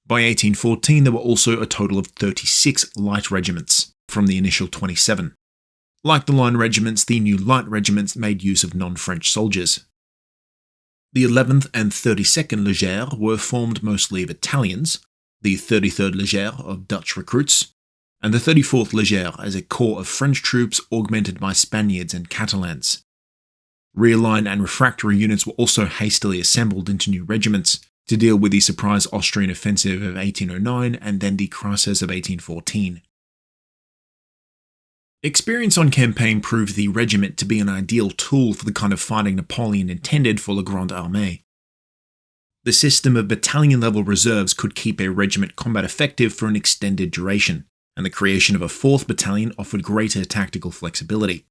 By 1814, there were also a total of 36 light regiments, from the initial 27. Like the line regiments, the new light regiments made use of non-French soldiers. The 11th and 32nd Légers were formed mostly of Italians, the 33rd Légers of Dutch recruits, and the 34th Légers as a corps of French troops augmented by Spaniards and Catalans. Rear line and refractory units were also hastily assembled into new regiments to deal with the surprise Austrian offensive of 1809 and then the crisis of 1814. Experience on campaign proved the regiment to be an ideal tool for the kind of fighting Napoleon intended for the Grande Armée. The system of battalion-level reserves could keep a regiment combat effective for an extended duration, and the creation of a 4th battalion offered greater tactical flexibility.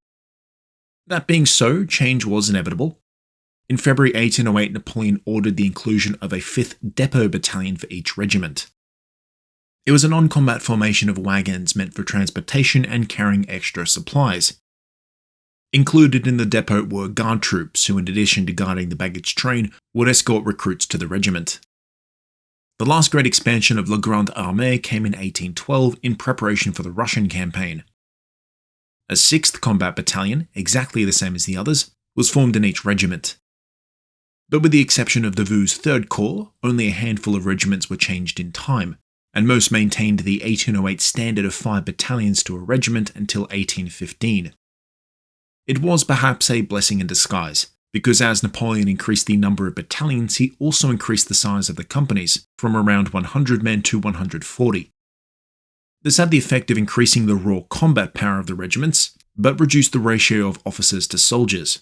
That being so, change was inevitable. In February 1808, Napoleon ordered the inclusion of a 5th depot battalion for each regiment. It was a non-combat formation of wagons meant for transportation and carrying extra supplies. Included in the depot were Garde troops who, in addition to guarding the baggage train, would escort recruits to the regiment. The last great expansion of La Grande Armée came in 1812 in preparation for the Russian campaign. A 6th combat battalion, exactly the same as the others, was formed in each regiment. But with the exception of Davout's 3rd Corps, only a handful of regiments were changed in time, and most maintained the 1808 standard of 5 battalions to a regiment until 1815. It was perhaps a blessing in disguise, because as Napoleon increased the number of battalions, he also increased the size of the companies, from around 100 men to 140. This had the effect of increasing the raw combat power of the regiments, but reduced the ratio of officers to soldiers.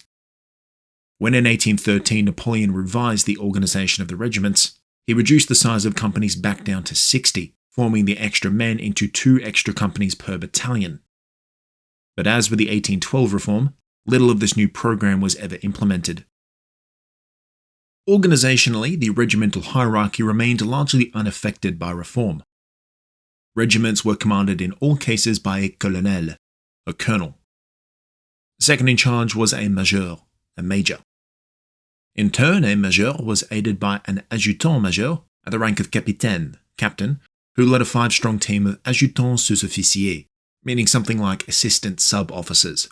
When in 1813 Napoleon revised the organisation of the regiments, he reduced the size of companies back down to 60, forming the extra men into 2 extra companies per battalion. But as with the 1812 reform, little of this new program was ever implemented. Organisationally, the regimental hierarchy remained largely unaffected by reform. Regiments were commanded in all cases by a colonel, a colonel. Second in charge was a major, a major. In turn, a major was aided by an adjutant-major at the rank of capitaine, captain, who led a 5-strong team of adjutants sous-officiers, meaning something like assistant sub-officers.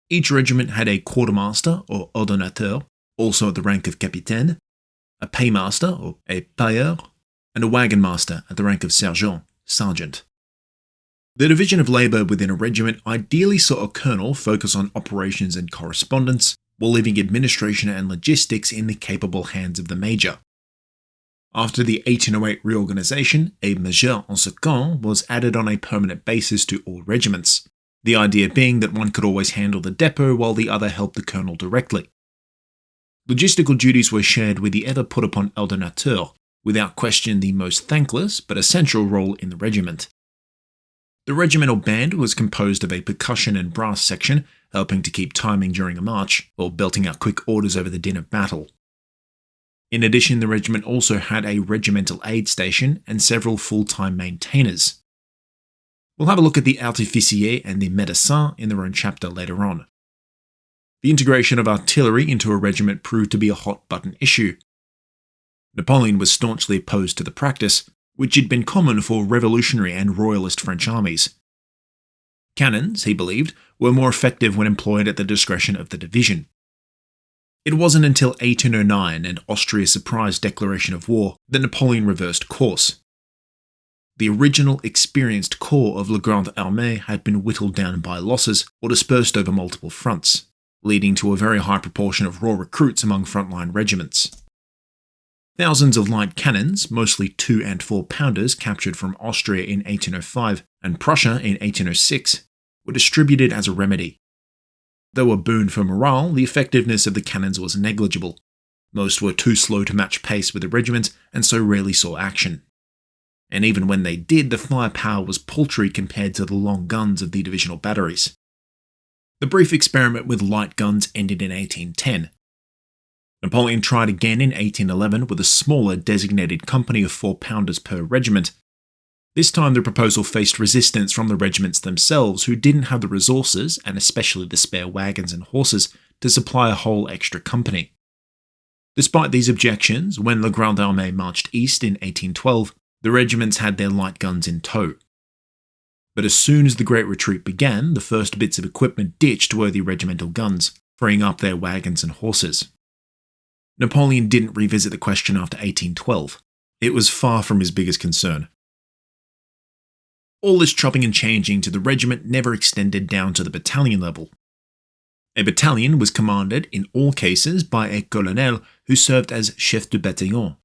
Each regiment had a quartermaster or ordonnateur, also at the rank of capitaine, a paymaster or a payeur, and a wagon master at the rank of sergeant, sergeant. The division of labour within a regiment ideally saw a colonel focus on operations and correspondence, while leaving administration and logistics in the capable hands of the major. After the 1808 reorganisation, a major en second was added on a permanent basis to all regiments, the idea being that one could always handle the depot while the other helped the colonel directly. Logistical duties were shared with the ever put-upon ordonnateur, without question the most thankless but essential role in the regiment. The regimental band was composed of a percussion and brass section, helping to keep timing during a march, or belting out quick orders over the din of battle. In addition, the regiment also had a regimental aid station and several full-time maintainers. We'll have a look at the artificier and the médecin in their own chapter later on. The integration of artillery into a regiment proved to be a hot-button issue. Napoleon was staunchly opposed to the practice, which had been common for revolutionary and royalist French armies. Cannons, he believed, were more effective when employed at the discretion of the division. It wasn't until 1809 and Austria's surprise declaration of war that Napoleon reversed course. The original experienced corps of Grande Armée had been whittled down by losses or dispersed over multiple fronts, leading to a very high proportion of raw recruits among frontline regiments. Thousands of light cannons, mostly 2 and 4 pounders captured from Austria in 1805 and Prussia in 1806, were distributed as a remedy. Though a boon for morale, the effectiveness of the cannons was negligible. Most were too slow to match pace with the regiment and so rarely saw action. And even when they did, the firepower was paltry compared to the long guns of the divisional batteries. The brief experiment with light guns ended in 1810. Napoleon tried again in 1811 with a smaller designated company of 4-pounders per regiment. This time the proposal faced resistance from the regiments themselves, who didn't have the resources, and especially the spare wagons and horses, to supply a whole extra company. Despite these objections, when the Grande Armée marched east in 1812, the regiments had their light guns in tow. But as soon as the Great Retreat began, the first bits of equipment ditched worthy regimental guns, freeing up their wagons and horses. Napoleon didn't revisit the question after 1812. It was far from his biggest concern. All this chopping and changing to the regiment never extended down to the battalion level. A battalion was commanded, in all cases, by a colonel who served as chef de bataillon.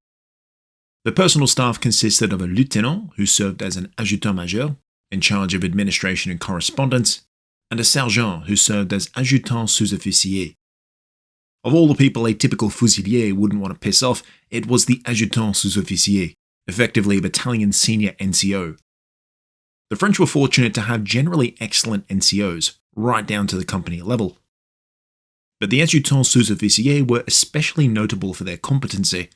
The personal staff consisted of a lieutenant, who served as an adjutant-major, in charge of administration and correspondence, and a sergeant, who served as adjutant sous-officier. Of all the people a typical fusilier wouldn't want to piss off, it was the adjutant sous-officier, effectively a battalion senior NCO. The French were fortunate to have generally excellent NCOs, right down to the company level. But the adjutant sous-officier were especially notable for their competency.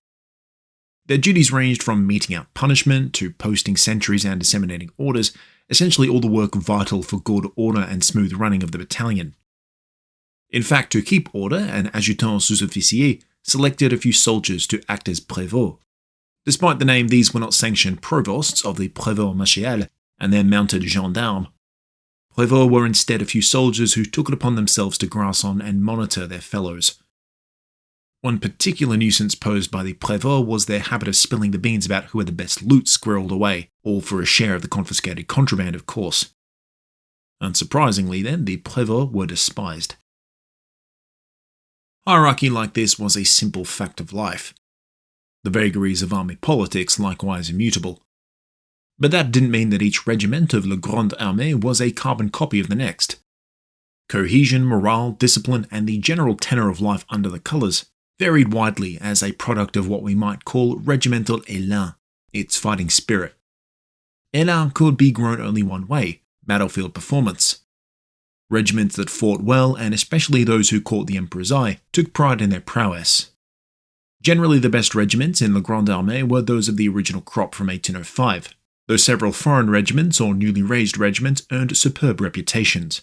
Their duties ranged from meting out punishment to posting sentries and disseminating orders, essentially all the work vital for good order and smooth running of the battalion. In fact, to keep order, an adjutant sous-officier selected a few soldiers to act as prévôts. Despite the name, these were not sanctioned provosts of the prévôt martial and their mounted gendarmes. Prévôts were instead a few soldiers who took it upon themselves to grass on and monitor their fellows. One particular nuisance posed by the prévôt was their habit of spilling the beans about who had the best loot squirreled away, all for a share of the confiscated contraband, of course. Unsurprisingly then, the prévôts were despised. Hierarchy like this was a simple fact of life. The vagaries of army politics likewise immutable. But that didn't mean that each regiment of La Grande Armée was a carbon copy of the next. Cohesion, morale, discipline, and the general tenor of life under the colours varied widely as a product of what we might call regimental élan, its fighting spirit. Élan could be grown only one way: battlefield performance. Regiments that fought well, and especially those who caught the Emperor's eye, took pride in their prowess. Generally the best regiments in La Grande Armée were those of the original crop from 1805, though several foreign regiments or newly raised regiments earned superb reputations.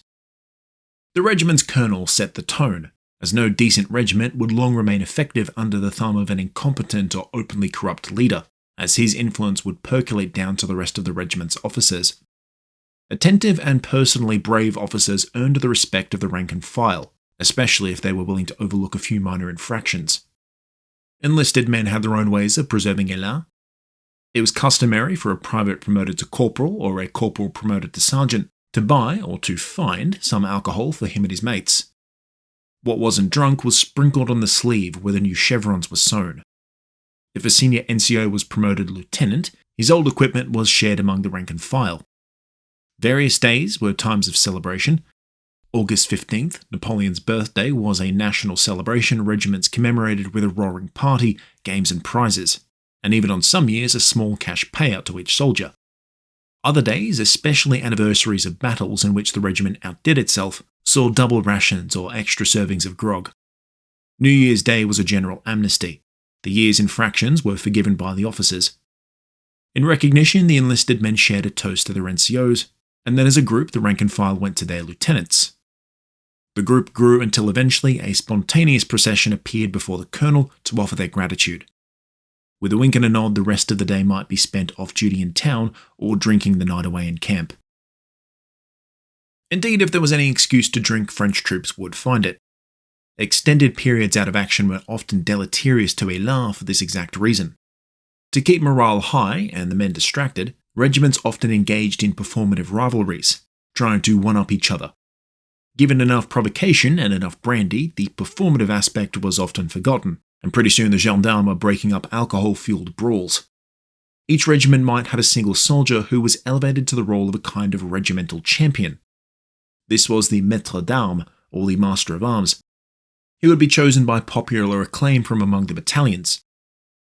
The regiment's colonel set the tone, as no decent regiment would long remain effective under the thumb of an incompetent or openly corrupt leader, as his influence would percolate down to the rest of the regiment's officers. Attentive and personally brave officers earned the respect of the rank and file, especially if they were willing to overlook a few minor infractions. Enlisted men had their own ways of preserving élan. It was customary for a private promoted to corporal or a corporal promoted to sergeant to buy or to find some alcohol for him and his mates. What wasn't drunk was sprinkled on the sleeve where the new chevrons were sewn. If a senior NCO was promoted lieutenant, his old equipment was shared among the rank and file. Various days were times of celebration. August 15th, Napoleon's birthday, was a national celebration regiments commemorated with a roaring party, games and prizes. and even on some years a small cash payout to each soldier. Other days, especially anniversaries of battles in which the regiment outdid itself, saw double rations or extra servings of grog. New Year's Day was a general amnesty. The year's infractions were forgiven by the officers. In recognition, the enlisted men shared a toast to their NCOs, and then as a group the rank and file went to their lieutenants. The group grew until eventually a spontaneous procession appeared before the colonel to offer their gratitude. With a wink and a nod, the rest of the day might be spent off duty in town or drinking the night away in camp. Indeed, if there was any excuse to drink, French troops would find it. Extended periods out of action were often deleterious to Élan for this exact reason. To keep morale high and the men distracted, regiments often engaged in performative rivalries, trying to one-up each other. Given enough provocation and enough brandy, the performative aspect was often forgotten, and pretty soon the gendarmes were breaking up alcohol-fueled brawls. Each regiment might have a single soldier who was elevated to the role of a kind of regimental champion. This was the maître d'armes, or the master of arms. He would be chosen by popular acclaim from among the battalions.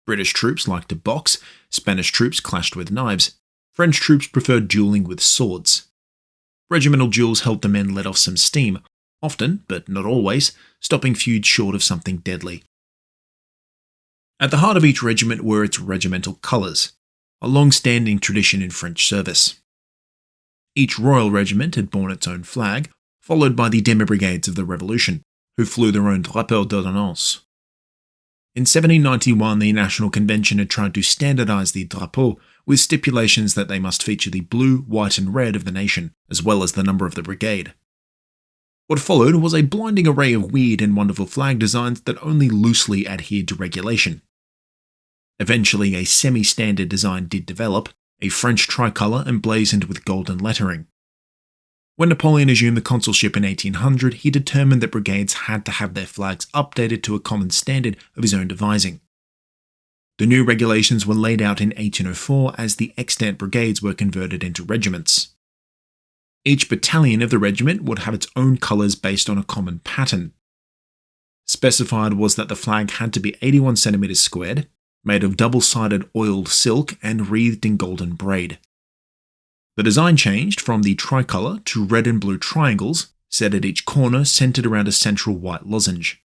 British troops liked to box, Spanish troops clashed with knives, French troops preferred dueling with swords. Regimental duels helped the men let off some steam, often, but not always, stopping feuds short of something deadly. At the heart of each regiment were its regimental colours, a long-standing tradition in French service. Each royal regiment had borne its own flag, followed by the demi-brigades of the Revolution, who flew their own drapeau d'ordonnance. In 1791, the National Convention had tried to standardise the drapeau with stipulations that they must feature the blue, white and red of the nation, as well as the number of the brigade. What followed was a blinding array of weird and wonderful flag designs that only loosely adhered to regulation. Eventually, a semi-standard design did develop, a French tricolour emblazoned with golden lettering. When Napoleon assumed the consulship in 1800, he determined that brigades had to have their flags updated to a common standard of his own devising. The new regulations were laid out in 1804 as the extant brigades were converted into regiments. Each battalion of the regiment would have its own colours based on a common pattern. Specified was that the flag had to be 81 centimetres squared, made of double-sided oiled silk and wreathed in golden braid. The design changed from the tricolour to red and blue triangles, set at each corner centred around a central white lozenge.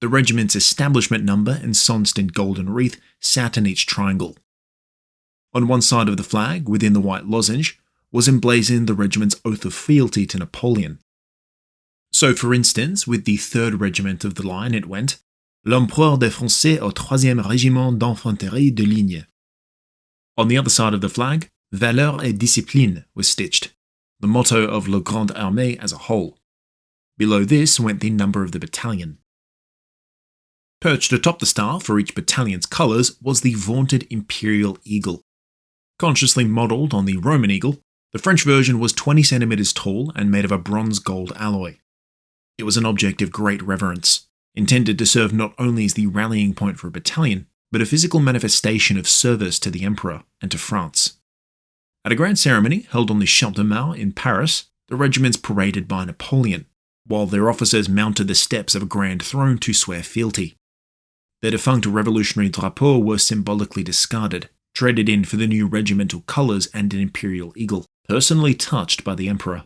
The regiment's establishment number, ensconced in golden wreath, sat in each triangle. On one side of the flag, within the white lozenge, was emblazoned the regiment's oath of fealty to Napoleon. So, for instance, with the 3rd Regiment of the line, it went, L'Empereur des Français au 3e Régiment d'Infanterie de Ligne. On the other side of the flag, Valeur et Discipline was stitched, the motto of La Grande Armée as a whole. Below this went the number of the battalion. Perched atop the staff for each battalion's colours was the vaunted imperial eagle. Consciously modelled on the Roman eagle, the French version was 20 centimetres tall and made of a bronze-gold alloy. It was an object of great reverence, intended to serve not only as the rallying point for a battalion, but a physical manifestation of service to the Emperor and to France. At a grand ceremony held on the Champ de Mars in Paris, the regiments paraded by Napoleon, while their officers mounted the steps of a grand throne to swear fealty. Their defunct revolutionary drapeaux were symbolically discarded, traded in for the new regimental colours and an imperial eagle, personally touched by the Emperor.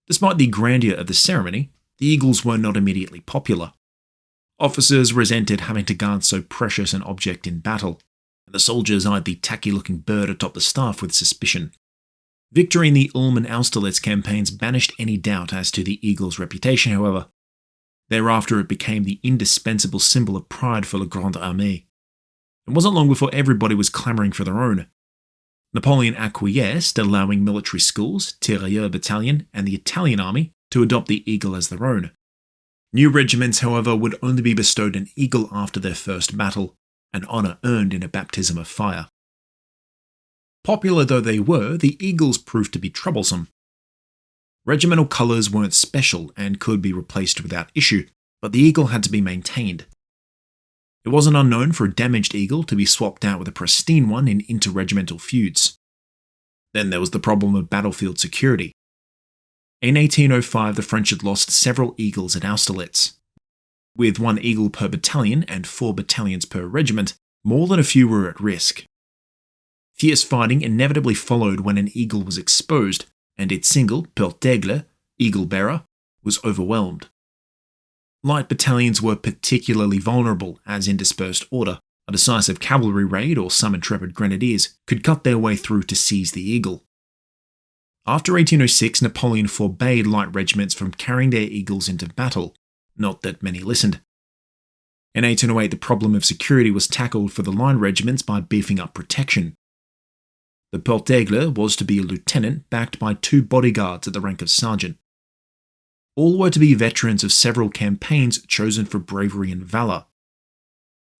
Despite the grandeur of the ceremony, the eagles were not immediately popular. Officers resented having to guard so precious an object in battle, and the soldiers eyed the tacky-looking bird atop the staff with suspicion. Victory in the Ulm and Austerlitz campaigns banished any doubt as to the eagle's reputation, however. Thereafter it became the indispensable symbol of pride for La Grande Armée. It wasn't long before everybody was clamouring for their own. Napoleon acquiesced, allowing military schools, Tirailleurs Battalion, and the Italian army to adopt the eagle as their own. New regiments, however, would only be bestowed an eagle after their first battle, an honour earned in a baptism of fire. Popular though they were, the eagles proved to be troublesome. Regimental colours weren't special and could be replaced without issue, but the eagle had to be maintained. It wasn't unknown for a damaged eagle to be swapped out with a pristine one in interregimental feuds. Then there was the problem of battlefield security. In 1805, the French had lost several eagles at Austerlitz. With 1 eagle per battalion and 4 battalions per regiment, more than a few were at risk. Fierce fighting inevitably followed when an eagle was exposed, and its single, porte-aigle, eagle-bearer, was overwhelmed. Light battalions were particularly vulnerable, as in dispersed order, a decisive cavalry raid or some intrepid grenadiers could cut their way through to seize the eagle. After 1806, Napoleon forbade light regiments from carrying their eagles into battle, not that many listened. In 1808, the problem of security was tackled for the line regiments by beefing up protection. The porte-aigle was to be a lieutenant backed by 2 bodyguards at the rank of sergeant. All were to be veterans of several campaigns chosen for bravery and valour.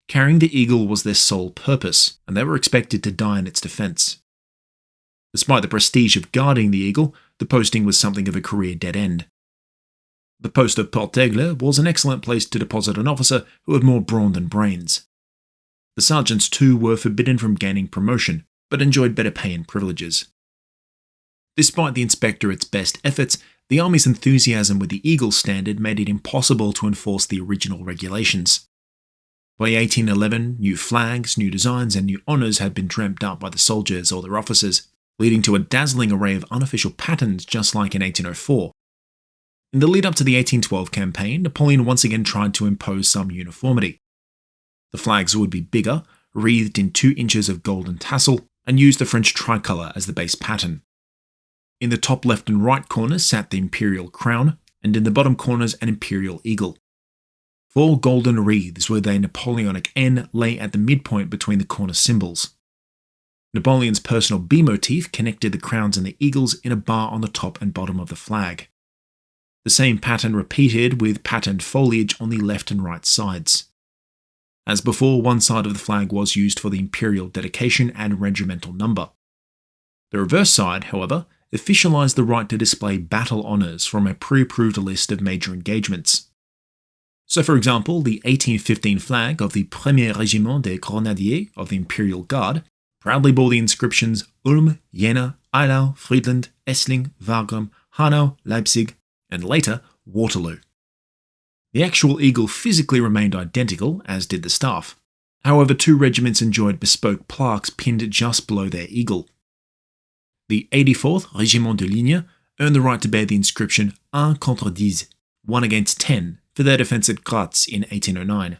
Carrying the eagle was their sole purpose, and they were expected to die in its defence. Despite the prestige of guarding the eagle, the posting was something of a career dead end. The post of porte-aigle was an excellent place to deposit an officer who had more brawn than brains. The sergeants too were forbidden from gaining promotion, but enjoyed better pay and privileges. Despite the inspectorate's best efforts, the army's enthusiasm with the eagle standard made it impossible to enforce the original regulations. By 1811, new flags, new designs, and new honours had been dreamt up by the soldiers or their officers, leading to a dazzling array of unofficial patterns just like in 1804. In the lead up to the 1812 campaign, Napoleon once again tried to impose some uniformity. The flags would be bigger, wreathed in 2 inches of golden tassel, and used the French tricolour as the base pattern. In the top left and right corners sat the imperial crown, and in the bottom corners an imperial eagle. 4 golden wreaths with a Napoleonic N lay at the midpoint between the corner symbols. Napoleon's personal bee motif connected the crowns and the eagles in a bar on the top and bottom of the flag. The same pattern repeated with patterned foliage on the left and right sides. As before, one side of the flag was used for the imperial dedication and regimental number. The reverse side, however, officialised the right to display battle honours from a pre-approved list of major engagements. So for example, the 1815 flag of the Premier Régiment des Grenadiers of the Imperial Garde proudly bore the inscriptions Ulm, Jena, Eylau, Friedland, Essling, Wagram, Hanau, Leipzig, and later Waterloo. The actual eagle physically remained identical, as did the staff. However, 2 regiments enjoyed bespoke plaques pinned just below their eagle. The 84th Régiment de Ligne earned the right to bear the inscription 1 contre 10, 1 against 10, for their defence at Graz in 1809.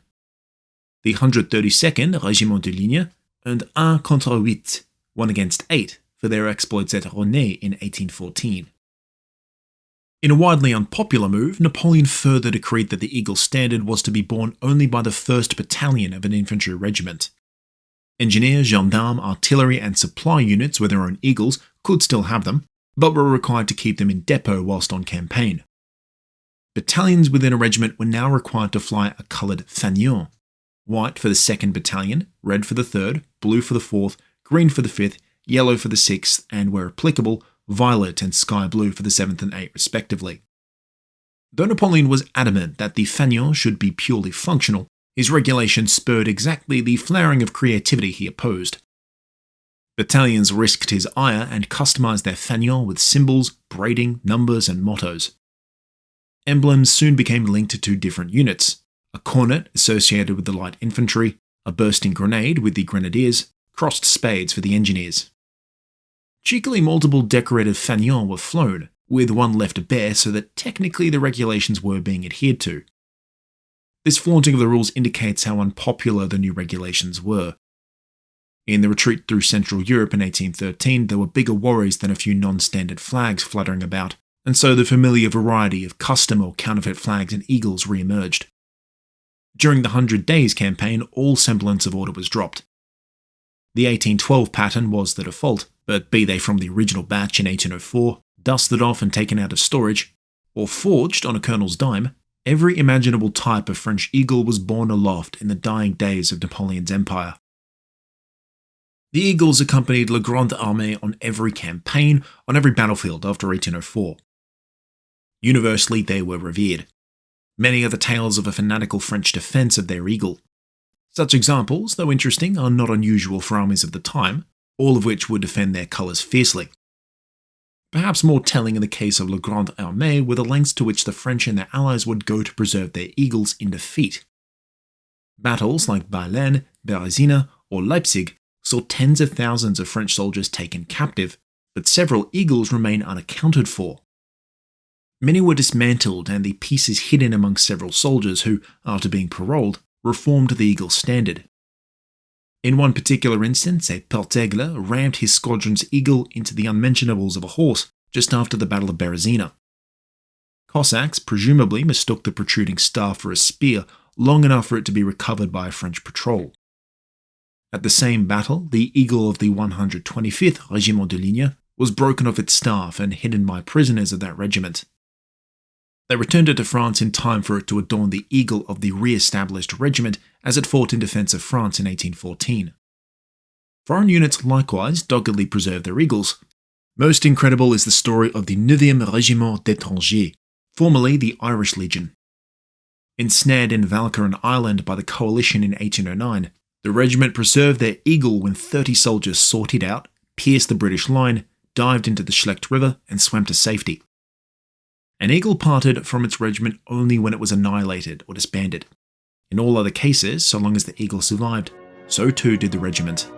The 132nd Régiment de Ligne earned 1 contre 8, 1 against 8, for their exploits at Rosnay in 1814. In a widely unpopular move, Napoleon further decreed that the eagle standard was to be borne only by the 1st Battalion of an infantry regiment. Engineer, gendarme, artillery and supply units with their own eagles could still have them, but were required to keep them in depot whilst on campaign. Battalions within a regiment were now required to fly a coloured fanion, white for the 2nd Battalion, red for the 3rd, blue for the 4th, green for the 5th, yellow for the 6th, and where applicable, violet and sky blue for the 7th and 8th respectively. Though Napoleon was adamant that the fanion should be purely functional, his regulations spurred exactly the flowering of creativity he opposed. Battalions risked his ire and customised their fanion with symbols, braiding, numbers and mottos. Emblems soon became linked to different units, a cornet associated with the light infantry, a bursting grenade with the grenadiers, crossed spades for the engineers. Cheekily multiple decorated fanions were flown, with one left bare so that technically the regulations were being adhered to. This flaunting of the rules indicates how unpopular the new regulations were. In the retreat through Central Europe in 1813, there were bigger worries than a few non-standard flags fluttering about, and so the familiar variety of custom or counterfeit flags and eagles re-emerged. During the 100 Days campaign, all semblance of order was dropped. The 1812 pattern was the default, but be they from the original batch in 1804, dusted off and taken out of storage, or forged on a colonel's dime, every imaginable type of French eagle was borne aloft in the dying days of Napoleon's empire. The eagles accompanied La Grande Armée on every campaign, on every battlefield after 1804. Universally, they were revered. Many are the tales of a fanatical French defence of their eagle. Such examples, though interesting, are not unusual for armies of the time, all of which would defend their colours fiercely. Perhaps more telling in the case of La Grande Armée were the lengths to which the French and their allies would go to preserve their eagles in defeat. Battles like Bailen, Berezina, or Leipzig, saw tens of thousands of French soldiers taken captive, but several eagles remain unaccounted for. Many were dismantled and the pieces hidden among several soldiers who, after being paroled, reformed the eagle's standard. In one particular instance, a Peltaigle rammed his squadron's eagle into the unmentionables of a horse just after the Battle of Berezina. Cossacks presumably mistook the protruding staff for a spear long enough for it to be recovered by a French patrol. At the same battle, the eagle of the 125th Régiment de Ligne was broken off its staff and hidden by prisoners of that regiment. They returned it to France in time for it to adorn the eagle of the re-established regiment as it fought in defence of France in 1814. Foreign units likewise doggedly preserved their eagles. Most incredible is the story of the 9e Régiment d'Étrangers, formerly the Irish Legion. Ensnared in Walcheren Island by the coalition in 1809, the regiment preserved their eagle when 30 soldiers sought it out, pierced the British line, dived into the Schlecht River, and swam to safety. An eagle parted from its regiment only when it was annihilated or disbanded. In all other cases, so long as the eagle survived, so too did the regiment.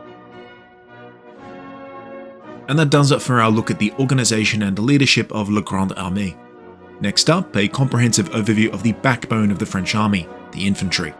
And that does it for our look at the organisation and leadership of La Grande Armée. Next up, a comprehensive overview of the backbone of the French army, the infantry.